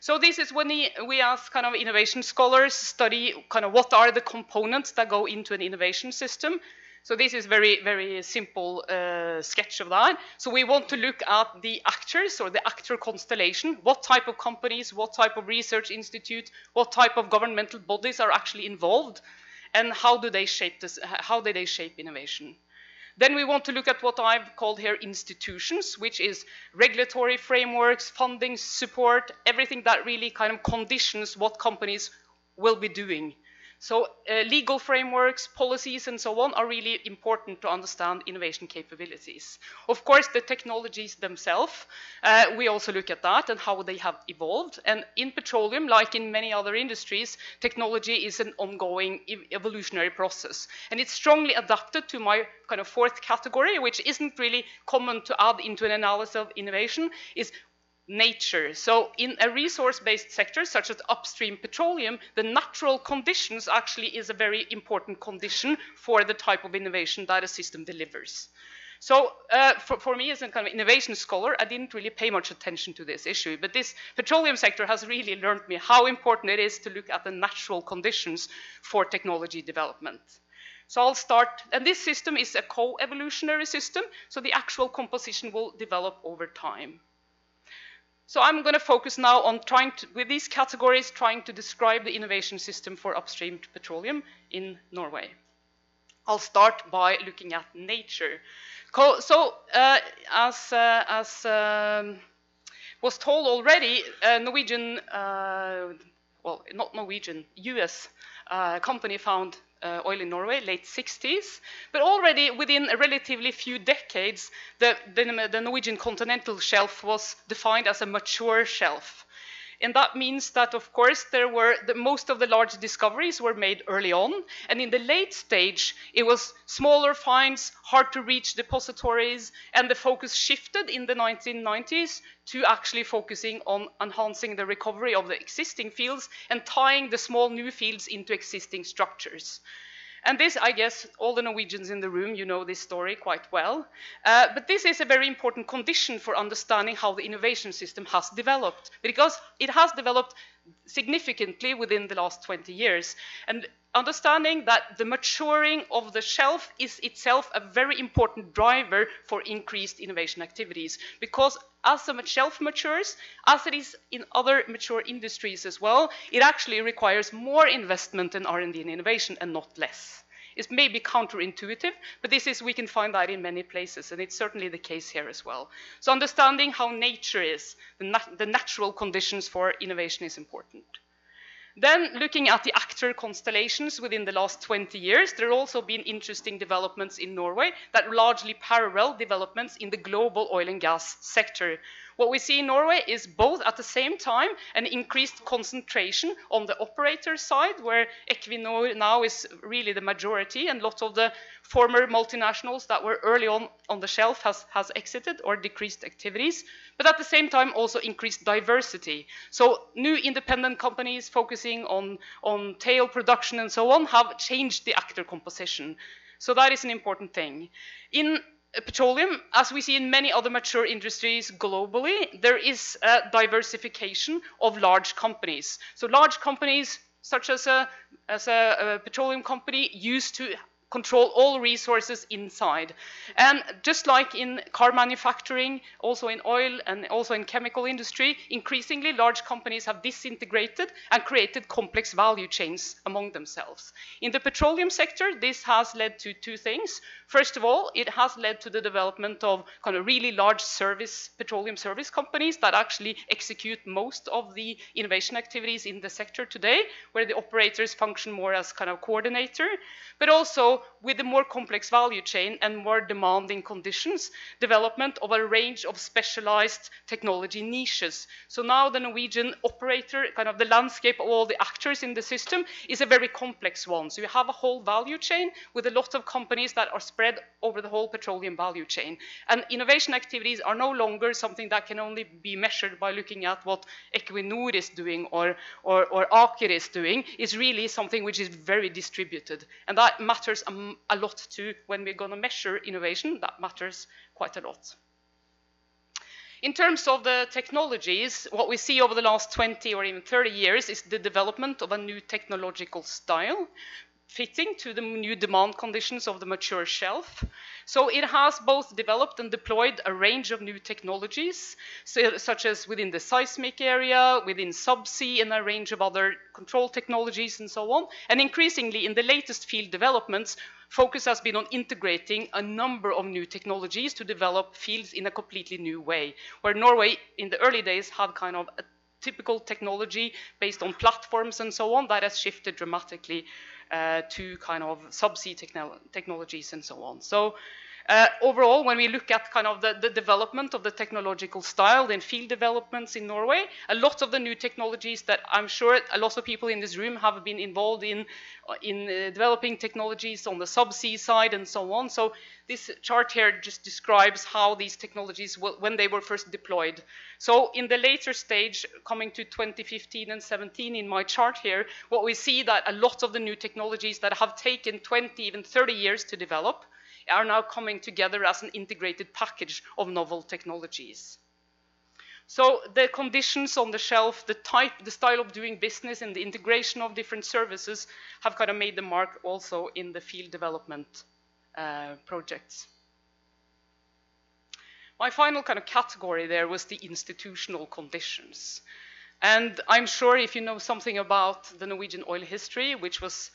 So this is when we as kind of innovation scholars study kind of what are the components that go into an innovation system. So this is very, very simple sketch of that. So we want to look at the actors or the actor constellation. What type of companies, what type of research institute, what type of governmental bodies are actually involved, and how do they shape this? How do they shape innovation? Then we want to look at what I've called here institutions, which is regulatory frameworks, funding, support, everything that really kind of conditions what companies will be doing. So legal frameworks, policies, and so on are really important to understand innovation capabilities. Of course, the technologies themselves, we also look at that and how they have evolved. And in petroleum, like in many other industries, technology is an ongoing evolutionary process. And it's strongly adapted to my kind of fourth category, which isn't really common to add into an analysis of innovation, is nature. So in a resource-based sector, such as upstream petroleum, the natural conditions actually is a very important condition for the type of innovation that a system delivers. So for me as a kind of innovation scholar, I didn't really pay much attention to this issue, but this petroleum sector has really learned me how important it is to look at the natural conditions for technology development. So I'll start, and this system is a co-evolutionary system, so the actual composition will develop over time. So I'm going to focus now on with these categories, trying to describe the innovation system for upstream petroleum in Norway. I'll start by looking at nature. So as was told already, Norwegian, well, not Norwegian, US company found oil in Norway, late 60s, but already within a relatively few decades, the Norwegian continental shelf was defined as a mature shelf. And that means that, of course, most of the large discoveries were made early on. And in the late stage, it was smaller finds, hard to reach depositories, and the focus shifted in the 1990s to actually focusing on enhancing the recovery of the existing fields and tying the small new fields into existing structures. And this, I guess, all the Norwegians in the room, you know this story quite well. But this is a very important condition for understanding how the innovation system has developed, because it has developed significantly within the last 20 years. And understanding that the maturing of the shelf is itself a very important driver for increased innovation activities, because as the shelf matures, as it is in other mature industries as well, it actually requires more investment in R&D and innovation and not less. It may be counterintuitive, but we can find that in many places, and it's certainly the case here as well. So understanding how nature is, the natural conditions for innovation is important. Then, looking at the actor constellations within the last 20 years, there have also been interesting developments in Norway that largely parallel developments in the global oil and gas sector. What we see in Norway is both at the same time an increased concentration on the operator side, where Equinor now is really the majority, and lots of the former multinationals that were early on the shelf has exited or decreased activities, but at the same time also increased diversity. So new independent companies focusing on tail production and so on have changed the actor composition. So that is an important thing. In petroleum, as we see in many other mature industries globally, there is a diversification of large companies. So large companies, such as a petroleum company, used to control all resources inside. And just like in car manufacturing, also in oil and also in chemical industry, increasingly large companies have disintegrated and created complex value chains among themselves. In the petroleum sector, this has led to two things. First of all, it has led to the development of kind of really large petroleum service companies that actually execute most of the innovation activities in the sector today, where the operators function more as kind of coordinator, but also with a more complex value chain and more demanding conditions, development of a range of specialized technology niches. So now the Norwegian operator, kind of the landscape of all the actors in the system, is a very complex one. So you have a whole value chain with a lot of companies that are spread over the whole petroleum value chain. And innovation activities are no longer something that can only be measured by looking at what Equinor is doing or Aker is doing. It's really something which is very distributed. And that matters a lot too when we're going to measure innovation. That matters quite a lot. In terms of the technologies, what we see over the last 20 or even 30 years is the development of a new technological style fitting to the new demand conditions of the mature shelf. So it has both developed and deployed a range of new technologies, such as within the seismic area, within subsea, and a range of other control technologies and so on. And increasingly, in the latest field developments, focus has been on integrating a number of new technologies to develop fields in a completely new way, where Norway in the early days had kind of a typical technology based on platforms and so on that has shifted dramatically to kind of subsea technologies and so on. So overall, when we look at kind of the development of the technological style and field developments in Norway, a lot of the new technologies that I'm sure a lot of people in this room have been involved in developing technologies on the subsea side and so on. So this chart here just describes how these technologies, when they were first deployed. So in the later stage, coming to 2015 and 17 in my chart here, what we see that a lot of the new technologies that have taken 20, even 30 years to develop are now coming together as an integrated package of novel technologies. So the conditions on the shelf, the style of doing business, and the integration of different services have kind of made the mark also in the field development projects. My final kind of category there was the institutional conditions. And I'm sure if you know something about the Norwegian oil history, which was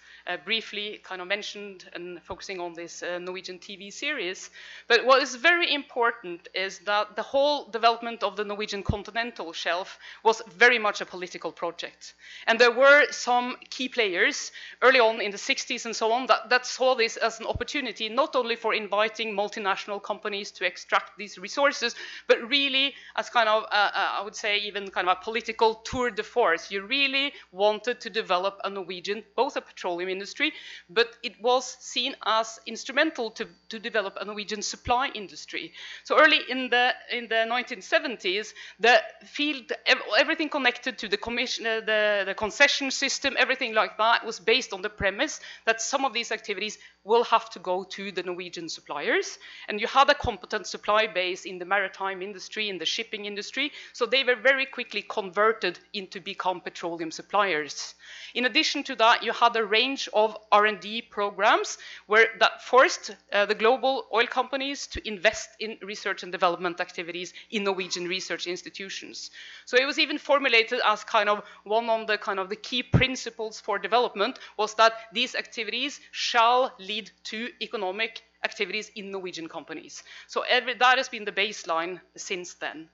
briefly kind of mentioned and focusing on this Norwegian TV series. But what is very important is that the whole development of the Norwegian continental shelf was very much a political project. And there were some key players early on in the 60s and so on that saw this as an opportunity not only for inviting multinational companies to extract these resources, but really as kind of, I would say, even kind of a political tour de force. You really wanted to develop a Norwegian, both a petroleum industry, but it was seen as instrumental to develop a Norwegian supply industry. So early in the 1970s, the field, everything connected to the commission, the concession system, everything like that was based on the premise that some of these activities will have to go to the Norwegian suppliers. And you had a competent supply base in the maritime industry, in the shipping industry, so they were very quickly converted into become petroleum suppliers. In addition to that, you had a range of R&D programs that forced the global oil companies to invest in research and development activities in Norwegian research institutions. So it was even formulated as kind of one of the key principles for development was that these activities shall lead to economic activities in Norwegian companies. So that has been the baseline since then.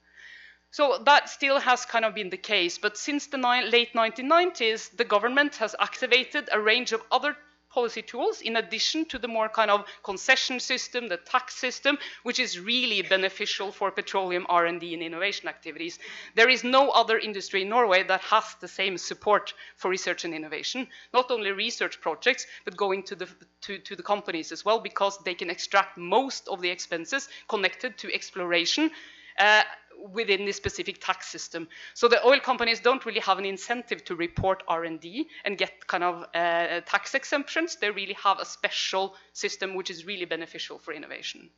So that still has kind of been the case, but since the late 1990s, the government has activated a range of other policy tools in addition to the more kind of concession system, the tax system, which is really beneficial for petroleum R&D and innovation activities. There is no other industry in Norway that has the same support for research and innovation, not only research projects, but going to the companies as well, because they can extract most of the expenses connected to exploration within this specific tax system. So the oil companies don't really have an incentive to report R&D and get kind of tax exemptions. They really have a special system which is really beneficial for innovation.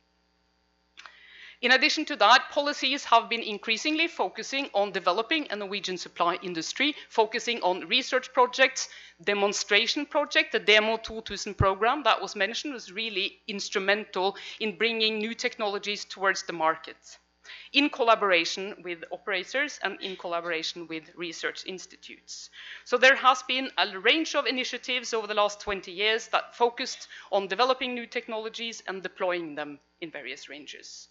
In addition to that, policies have been increasingly focusing on developing a Norwegian supply industry, focusing on research projects, demonstration project. The Demo 2000 program that was mentioned was really instrumental in bringing new technologies towards the market, in collaboration with operators and in collaboration with research institutes. So there has been a range of initiatives over the last 20 years that focused on developing new technologies and deploying them in various ranges.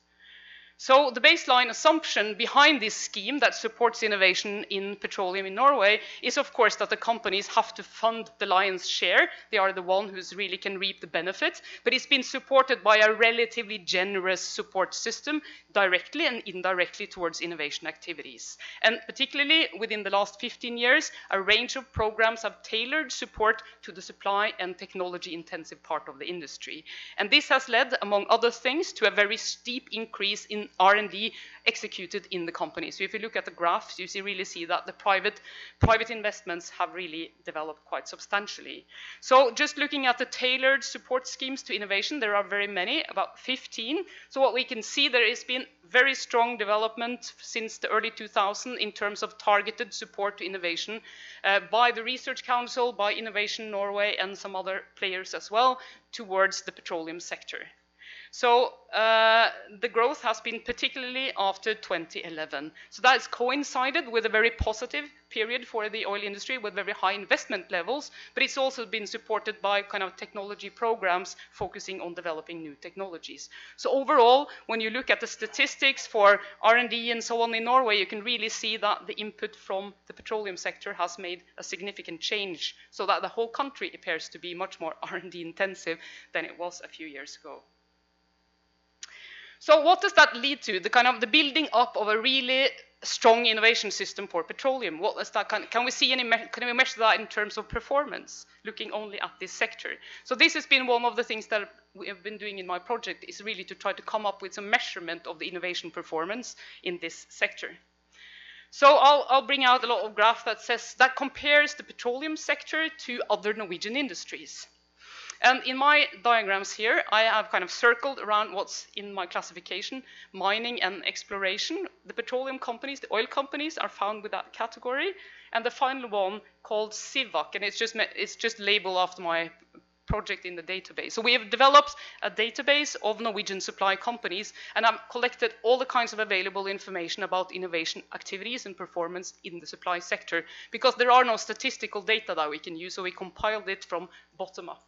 So the baseline assumption behind this scheme that supports innovation in petroleum in Norway is, of course, that the companies have to fund the lion's share. They are the one who really can reap the benefits, but it's been supported by a relatively generous support system directly and indirectly towards innovation activities. And particularly within the last 15 years, a range of programs have tailored support to the supply and technology intensive part of the industry. And this has led, among other things, to a very steep increase in R&D executed in the company. So if you look at the graphs, you really see that the private investments have really developed quite substantially. So just looking at the tailored support schemes to innovation, there are very many, about 15. So what we can see, there has been very strong development since the early 2000s in terms of targeted support to innovation by the Research Council, by Innovation Norway, and some other players as well towards the petroleum sector. So the growth has been particularly after 2011. So that has coincided with a very positive period for the oil industry with very high investment levels, but it's also been supported by kind of technology programs focusing on developing new technologies. So overall, when you look at the statistics for R&D and so on in Norway, you can really see that the input from the petroleum sector has made a significant change, so that the whole country appears to be much more R&D intensive than it was a few years ago. So what does that lead to? The building up of a really strong innovation system for petroleum. What is that? Can we measure that in terms of performance, looking only at this sector? So this has been one of the things that we have been doing in my project, is really to try to come up with some measurement of the innovation performance in this sector. So I'll bring out a lot of graph that compares the petroleum sector to other Norwegian industries. And in my diagrams here, I have kind of circled around what's in my classification, mining and exploration. The petroleum companies, the oil companies, are found with that category. And the final one called CIVAC, and it's just labeled after my project in the database. So we have developed a database of Norwegian supply companies and have collected all the kinds of available information about innovation activities and performance in the supply sector, because there are no statistical data that we can use, so we compiled it from bottom up.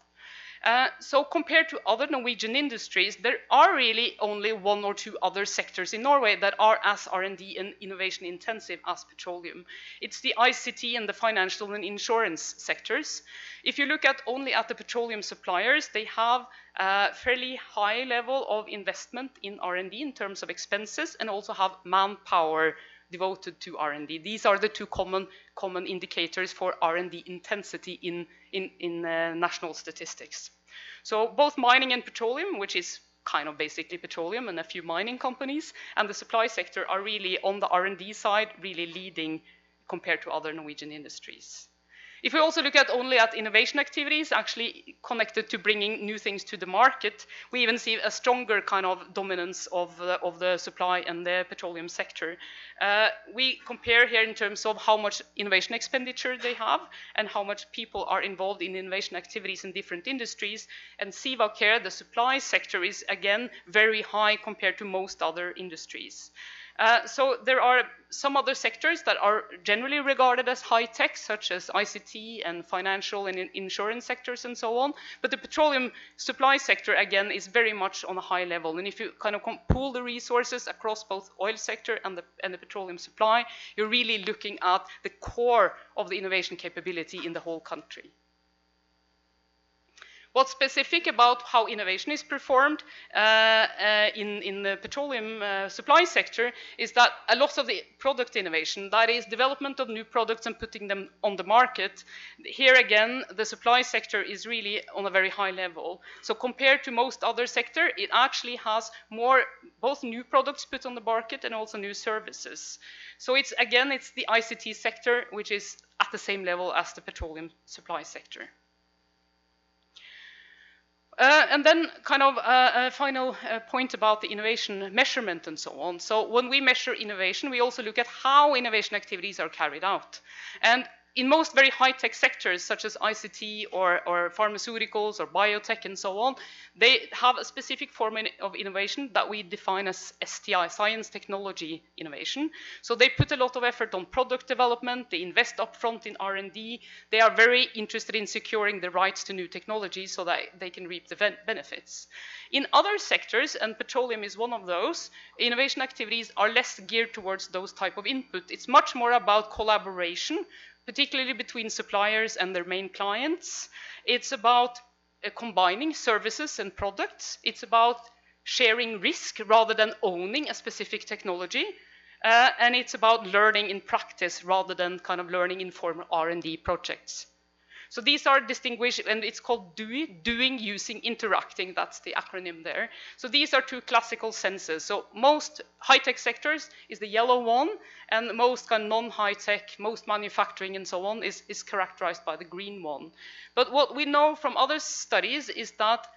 So compared to other Norwegian industries, there are really only one or two other sectors in Norway that are as R&D and innovation intensive as petroleum. It's the ICT and the financial and insurance sectors. If you look at only at the petroleum suppliers, they have a fairly high level of investment in R&D in terms of expenses, and also have manpower devoted to R&D. These are the two common indicators for R&D intensity in national statistics. So both mining and petroleum, which is kind of basically petroleum and a few mining companies, and the supply sector are really on the R&D side, really leading compared to other Norwegian industries. If we also look at only at innovation activities actually connected to bringing new things to the market, we even see a stronger kind of dominance of the supply and the petroleum sector. We compare here in terms of how much innovation expenditure they have and how much people are involved in innovation activities in different industries. And CBPF here, the supply sector, is again very high compared to most other industries. So there are some other sectors that are generally regarded as high-tech, such as ICT and financial and insurance sectors and so on. But the petroleum supply sector, again, is very much on a high level. And if you kind of pool the resources across both oil sector and the petroleum supply, you're really looking at the core of the innovation capability in the whole country. What's specific about how innovation is performed in the petroleum supply sector is that a lot of the product innovation, that is development of new products and putting them on the market, here again, the supply sector is really on a very high level. So compared to most other sectors, it actually has more, both new products put on the market and also new services. So it's the ICT sector, which is at the same level as the petroleum supply sector. And then kind of a final point about the innovation measurement and so on. So when we measure innovation, we also look at how innovation activities are carried out. And in most very high-tech sectors, such as ICT or pharmaceuticals or biotech and so on, they have a specific form of innovation that we define as STI, science technology innovation. So they put a lot of effort on product development, they invest upfront in R&D, they are very interested in securing the rights to new technology so that they can reap the benefits. In other sectors, and petroleum is one of those, innovation activities are less geared towards those type of input. It's much more about collaboration, particularly between suppliers and their main clients. It's about combining services and products. It's about sharing risk rather than owning a specific technology. And it's about learning in practice rather than kind of learning in formal R&D projects. So these are distinguished, and it's called DUI, doing, using, interacting. That's the acronym there. So these are two classical senses. So most high-tech sectors is the yellow one, and most kind of non-high-tech, most manufacturing and so on is characterized by the green one. But what we know from other studies is that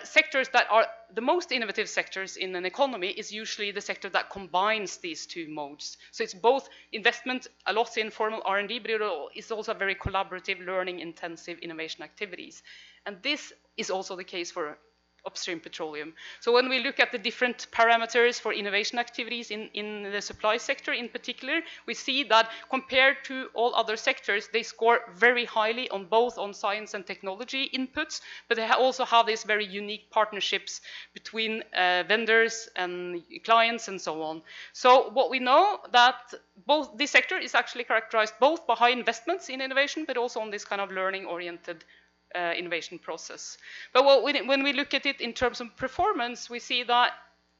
sectors that are the most innovative sectors in an economy is usually the sector that combines these two modes. So it's both investment, a lot in formal R&D, but it's also very collaborative, learning-intensive innovation activities. And this is also the case for upstream petroleum. So when we look at the different parameters for innovation activities in the supply sector in particular, we see that compared to all other sectors, they score very highly on both on science and technology inputs, but they also have these very unique partnerships between vendors and clients and so on. So what we know that both this sector is actually characterized both by high investments in innovation, but also on this kind of learning-oriented innovation process. But when we look at it in terms of performance, we see that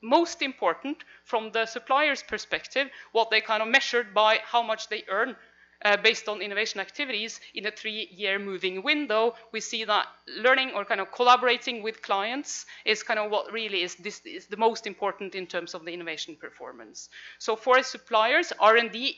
most important from the supplier's perspective, what they kind of measured by how much they earn based on innovation activities in a 3-year moving window, we see that learning or kind of collaborating with clients is kind of what really is the most important in terms of the innovation performance. So for suppliers, R&D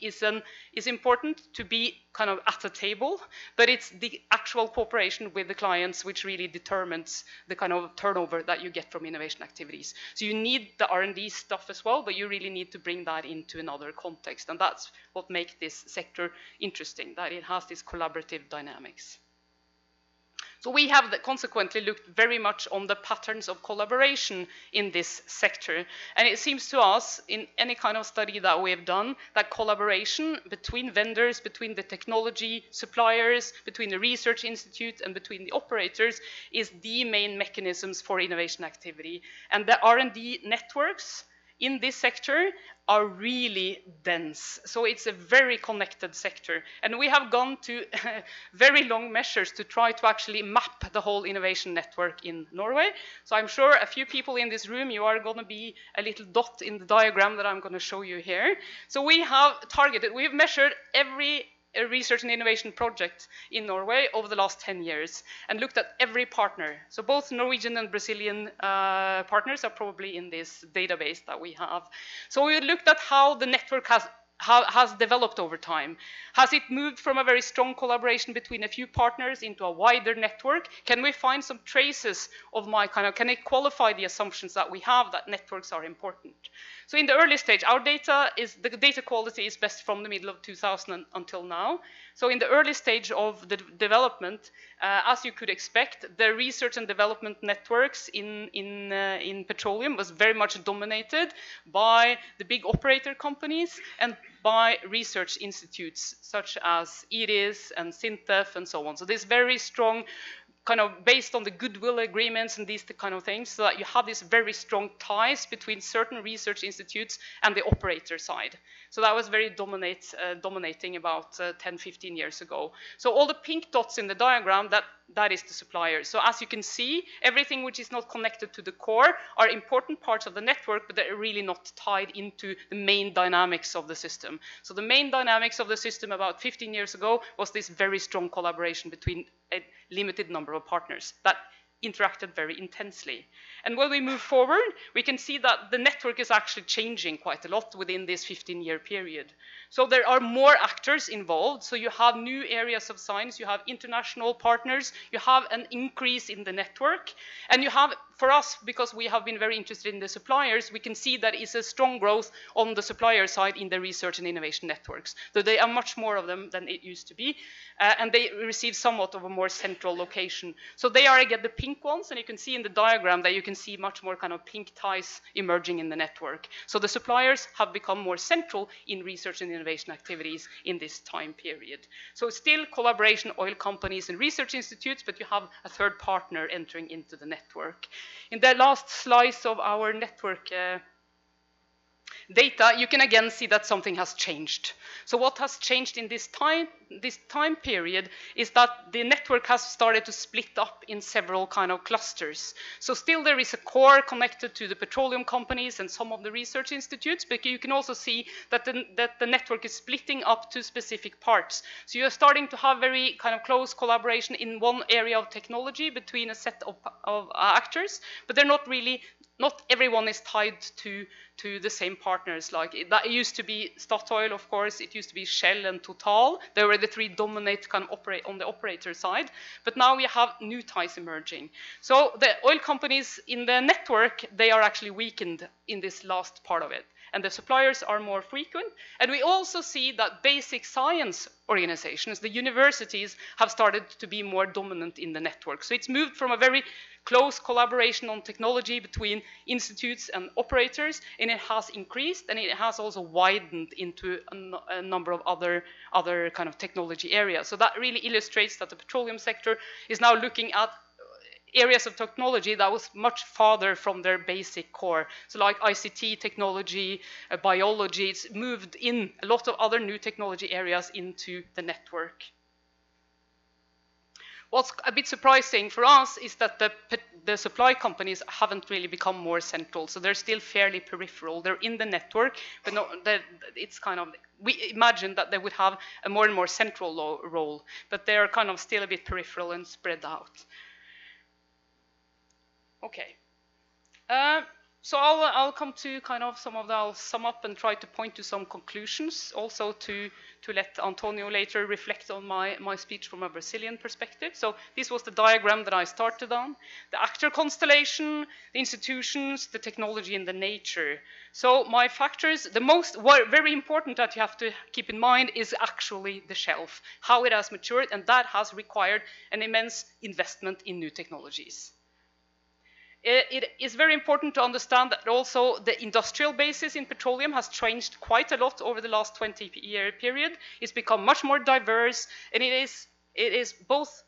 is important to be kind of at the table, but it's the actual cooperation with the clients which really determines the kind of turnover that you get from innovation activities. So you need the R&D stuff as well, but you really need to bring that into another context, and that's what makes this sector interesting, that it has these collaborative dynamics. So we have consequently looked very much on the patterns of collaboration in this sector. And it seems to us, in any kind of study that we have done, that collaboration between vendors, between the technology suppliers, between the research institute, and between the operators is the main mechanisms for innovation activity. And the R&D networks in this sector are really dense. So it's a very connected sector. And we have gone to very long measures to try to actually map the whole innovation network in Norway. So I'm sure a few people in this room, you are going to be a little dot in the diagram that I'm going to show you here. So we have targeted, we've measured every research and innovation project in Norway over the last 10 years and looked at every partner. So both Norwegian and Brazilian partners are probably in this database that we have. So we looked at how the network has developed over time. Has it moved from a very strong collaboration between a few partners into a wider network? Can we find some traces of can it qualify the assumptions that we have that networks are important? So in the early stage, the data quality is best from the middle of 2000 until now. So in the early stage of the development, as you could expect, the research and development networks in petroleum was very much dominated by the big operator companies and by research institutes such as IRIS and SINTEF and so on. So this very strong kind of based on the goodwill agreements and these kind of things, so that you have these very strong ties between certain research institutes and the operator side. So that was very dominating about 10, 15 years ago. So all the pink dots in the diagram, that is the supplier. So as you can see, everything which is not connected to the core are important parts of the network, but they're really not tied into the main dynamics of the system. So the main dynamics of the system about 15 years ago was this very strong collaboration between a limited number of partners that interacted very intensely. And when we move forward, we can see that the network is actually changing quite a lot within this 15-year period. So there are more actors involved. So you have new areas of science, you have international partners, you have an increase in the network, and you have, for us, because we have been very interested in the suppliers, we can see that it's a strong growth on the supplier side in the research and innovation networks. So there are much more of them than it used to be, and they receive somewhat of a more central location. So they are again the pink ones, and you can see in the diagram that you can see much more kind of pink ties emerging in the network. So the suppliers have become more central in research and innovation activities in this time period. So still collaboration, oil companies and research institutes, but you have a third partner entering into the network. In the last slice of our network data, you can again see that something has changed. So what has changed in this time period is that the network has started to split up in several kind of clusters. So still there is a core connected to the petroleum companies and some of the research institutes, but you can also see that the network is splitting up to specific parts. So you're starting to have very kind of close collaboration in one area of technology between a set of actors, but they're not everyone is tied to the same partners. Like that used to be Statoil, of course. It used to be Shell and Total. They were the three dominant kind of on the operator side. But now we have new ties emerging. So the oil companies in the network, they are actually weakened in this last part of it. And the suppliers are more frequent. And we also see that basic science organizations, the universities, have started to be more dominant in the network. So it's moved from a very close collaboration on technology between institutes and operators, and it has increased, and it has also widened into a number of other kind of technology areas. So that really illustrates that the petroleum sector is now looking at areas of technology that was much farther from their basic core. So like ICT technology, biology, it's moved in a lot of other new technology areas into the network. What's a bit surprising for us is that the supply companies haven't really become more central. So they're still fairly peripheral. They're in the network, but it's kind of, we imagine that they would have a more and more central role, but they're kind of still a bit peripheral and spread out. Okay. So I'll come to kind of I'll sum up and try to point to some conclusions, also to let Antonio later reflect on my speech from a Brazilian perspective. So this was the diagram that I started on: the actor constellation, the institutions, the technology, and the nature. So my factors, the most very important that you have to keep in mind is actually the shelf, how it has matured, and that has required an immense investment in new technologies. It is very important to understand that also the industrial basis in petroleum has changed quite a lot over the last 20-year period. It's become much more diverse, and it is both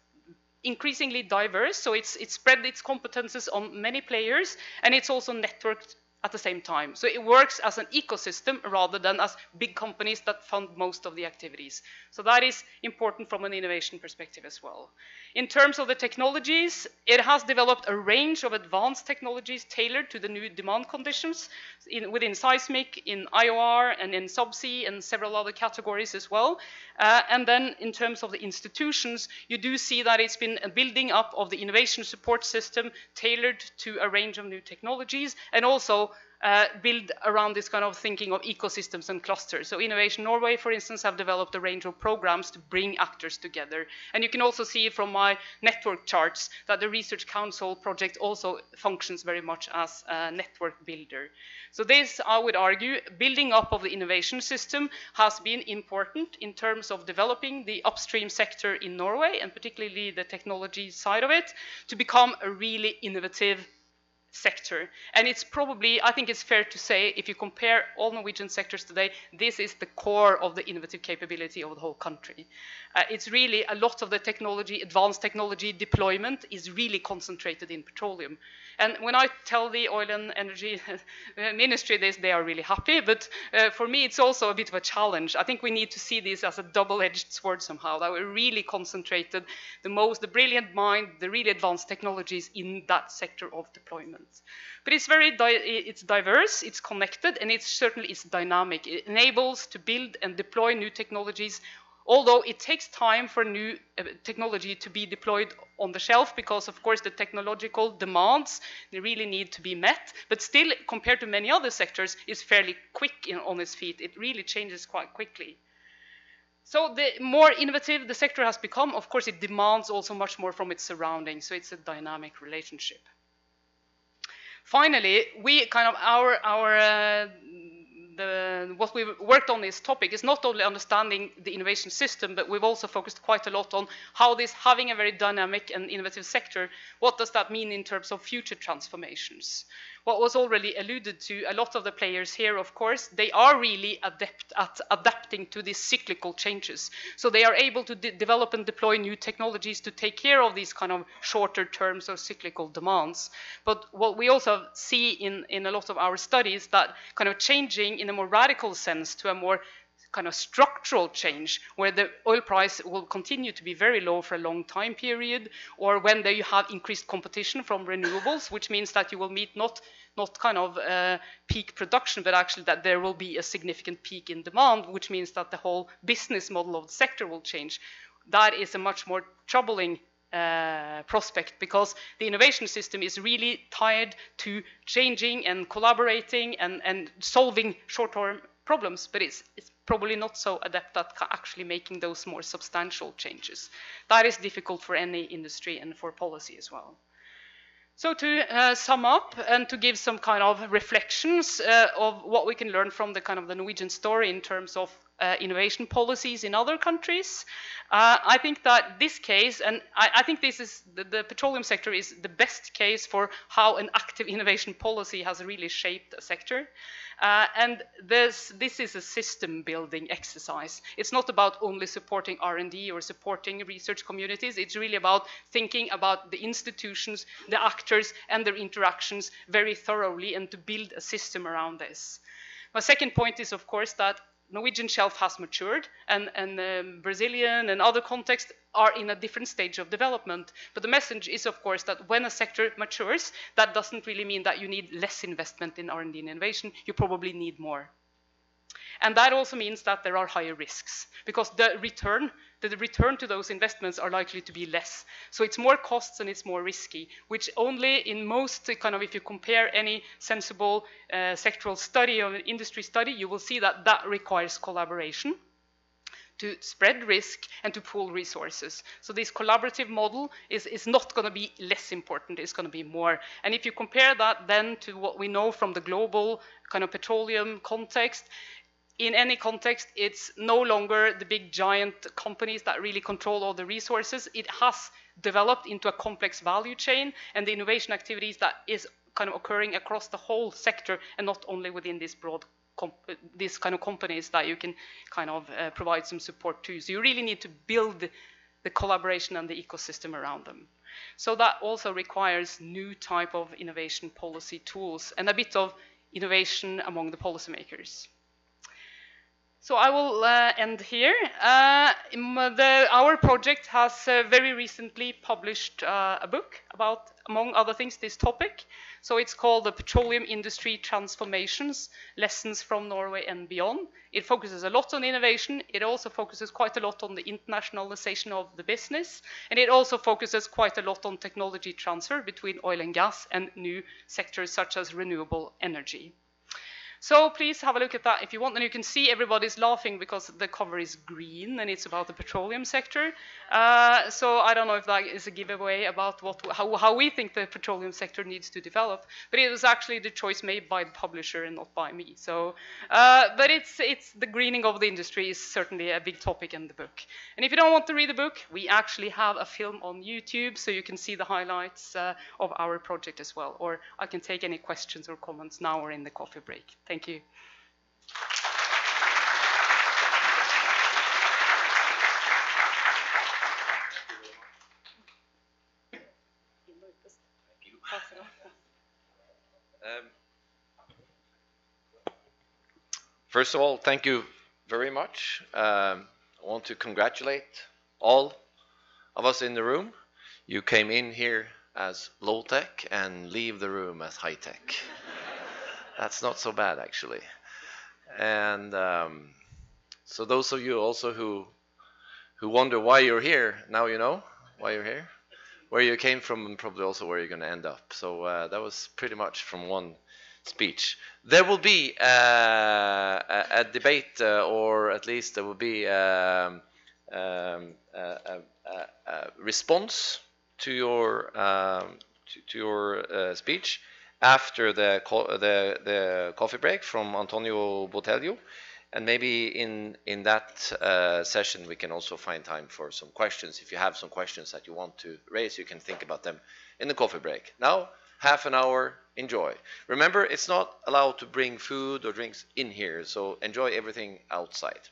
increasingly diverse, so it's spread its competences on many players, and it's also networked at the same time. So it works as an ecosystem rather than as big companies that fund most of the activities. So that is important from an innovation perspective as well. In terms of the technologies, it has developed a range of advanced technologies tailored to the new demand conditions within seismic, in IOR, and in subsea, and several other categories as well. And then in terms of the institutions, you do see that it's been a building up of the innovation support system tailored to a range of new technologies, and also build around this kind of thinking of ecosystems and clusters. So Innovation Norway, for instance, have developed a range of programs to bring actors together. And you can also see from my network charts that the Research Council project also functions very much as a network builder. So this, I would argue, building up of the innovation system has been important in terms of developing the upstream sector in Norway, and particularly the technology side of it, to become a really innovative sector. And it's probably, I think it's fair to say, if you compare all Norwegian sectors today, this is the core of the innovative capability of the whole country. It's really a lot of the technology, advanced technology deployment is really concentrated in petroleum. And when I tell the Oil and Energy Ministry this, they are really happy, but for me it's also a bit of a challenge. I think we need to see this as a double-edged sword somehow, that we're really concentrated the brilliant mind, the really advanced technologies in that sector of deployment. But it's it's diverse, it's connected, and it certainly is dynamic. It enables to build and deploy new technologies, although it takes time for new technology to be deployed on the shelf, because of course the technological demands, they really need to be met, but still, compared to many other sectors, is fairly quick on its feet. It really changes quite quickly. So the more innovative the sector has become, of course it demands also much more from its surroundings, so it's a dynamic relationship. Finally, we kind of what we've worked on this topic is not only understanding the innovation system, but we've also focused quite a lot on how this, having a very dynamic and innovative sector, what does that mean in terms of future transformations? What was already alluded to, a lot of the players here, of course, they are really adept at adapting to these cyclical changes. So they are able to develop and deploy new technologies to take care of these kind of shorter terms or cyclical demands. But what we also see in a lot of our studies, that kind of changing in a more radical sense to a more kind of structural change, where the oil price will continue to be very low for a long time period, or when you have increased competition from renewables, which means that you will meet not kind of peak production, but actually that there will be a significant peak in demand, which means that the whole business model of the sector will change. That is a much more troubling prospect, because the innovation system is really tied to changing and collaborating and solving short-term problems, but it's probably not so adept at actually making those more substantial changes. That is difficult for any industry and for policy as well. So to sum up and to give some kind of reflections of what we can learn from the kind of the Norwegian story in terms of innovation policies in other countries, I think that this case, and I think this is the petroleum sector is the best case for how an active innovation policy has really shaped a sector. And this is a system building exercise. It's not about only supporting R&D or supporting research communities. It's really about thinking about the institutions, the actors, and their interactions very thoroughly, and to build a system around this. My second point is, of course, that Norwegian shelf has matured, and Brazilian and other contexts are in a different stage of development. But the message is, of course, that when a sector matures, that doesn't really mean that you need less investment in R&D and innovation. You probably need more. And that also means that there are higher risks, because the return the return to those investments are likely to be less. So it's more costs and it's more risky, which only in most kind of, if you compare any sensible sectoral study or industry study, you will see that that requires collaboration to spread risk and to pool resources. So this collaborative model is not going to be less important, it's going to be more. And if you compare that then to what we know from the global kind of petroleum context, in any context, it's no longer the big giant companies that really control all the resources. It has developed into a complex value chain, and the innovation activities that is kind of occurring across the whole sector and not only within this broad these kind of companies that you can kind of provide some support to. So you really need to build the collaboration and the ecosystem around them. So that also requires new type of innovation policy tools and a bit of innovation among the policymakers. So I will end here. Our project has very recently published a book about, among other things, this topic. So it's called The Petroleum Industry Transformations, Lessons from Norway and Beyond. It focuses a lot on innovation. It also focuses quite a lot on the internationalization of the business. And it also focuses quite a lot on technology transfer between oil and gas and new sectors such as renewable energy. So please have a look at that if you want, and you can see everybody's laughing because the cover is green and it's about the petroleum sector. So I don't know if that is a giveaway about how we think the petroleum sector needs to develop, but it was actually the choice made by the publisher and not by me. So, but it's the greening of the industry is certainly a big topic in the book. And if you don't want to read the book, we actually have a film on YouTube, so you can see the highlights of our project as well. Or I can take any questions or comments now or in the coffee break. Thank you. First of all, thank you very much. I want to congratulate all of us in the room. You came in here as low-tech and leave the room as high-tech. That's not so bad, actually. And so those of you also who wonder why you're here, now you know why you're here, where you came from, and probably also where you're going to end up. So that was pretty much from one speech. There will be a debate, or at least there will be a response to your speech after the coffee break from Antonio Botelho, and maybe in that session we can also find time for some questions. If you have some questions that you want to raise, you can think about them in the coffee break. Now, half an hour, enjoy. Remember, it's not allowed to bring food or drinks in here, so enjoy everything outside.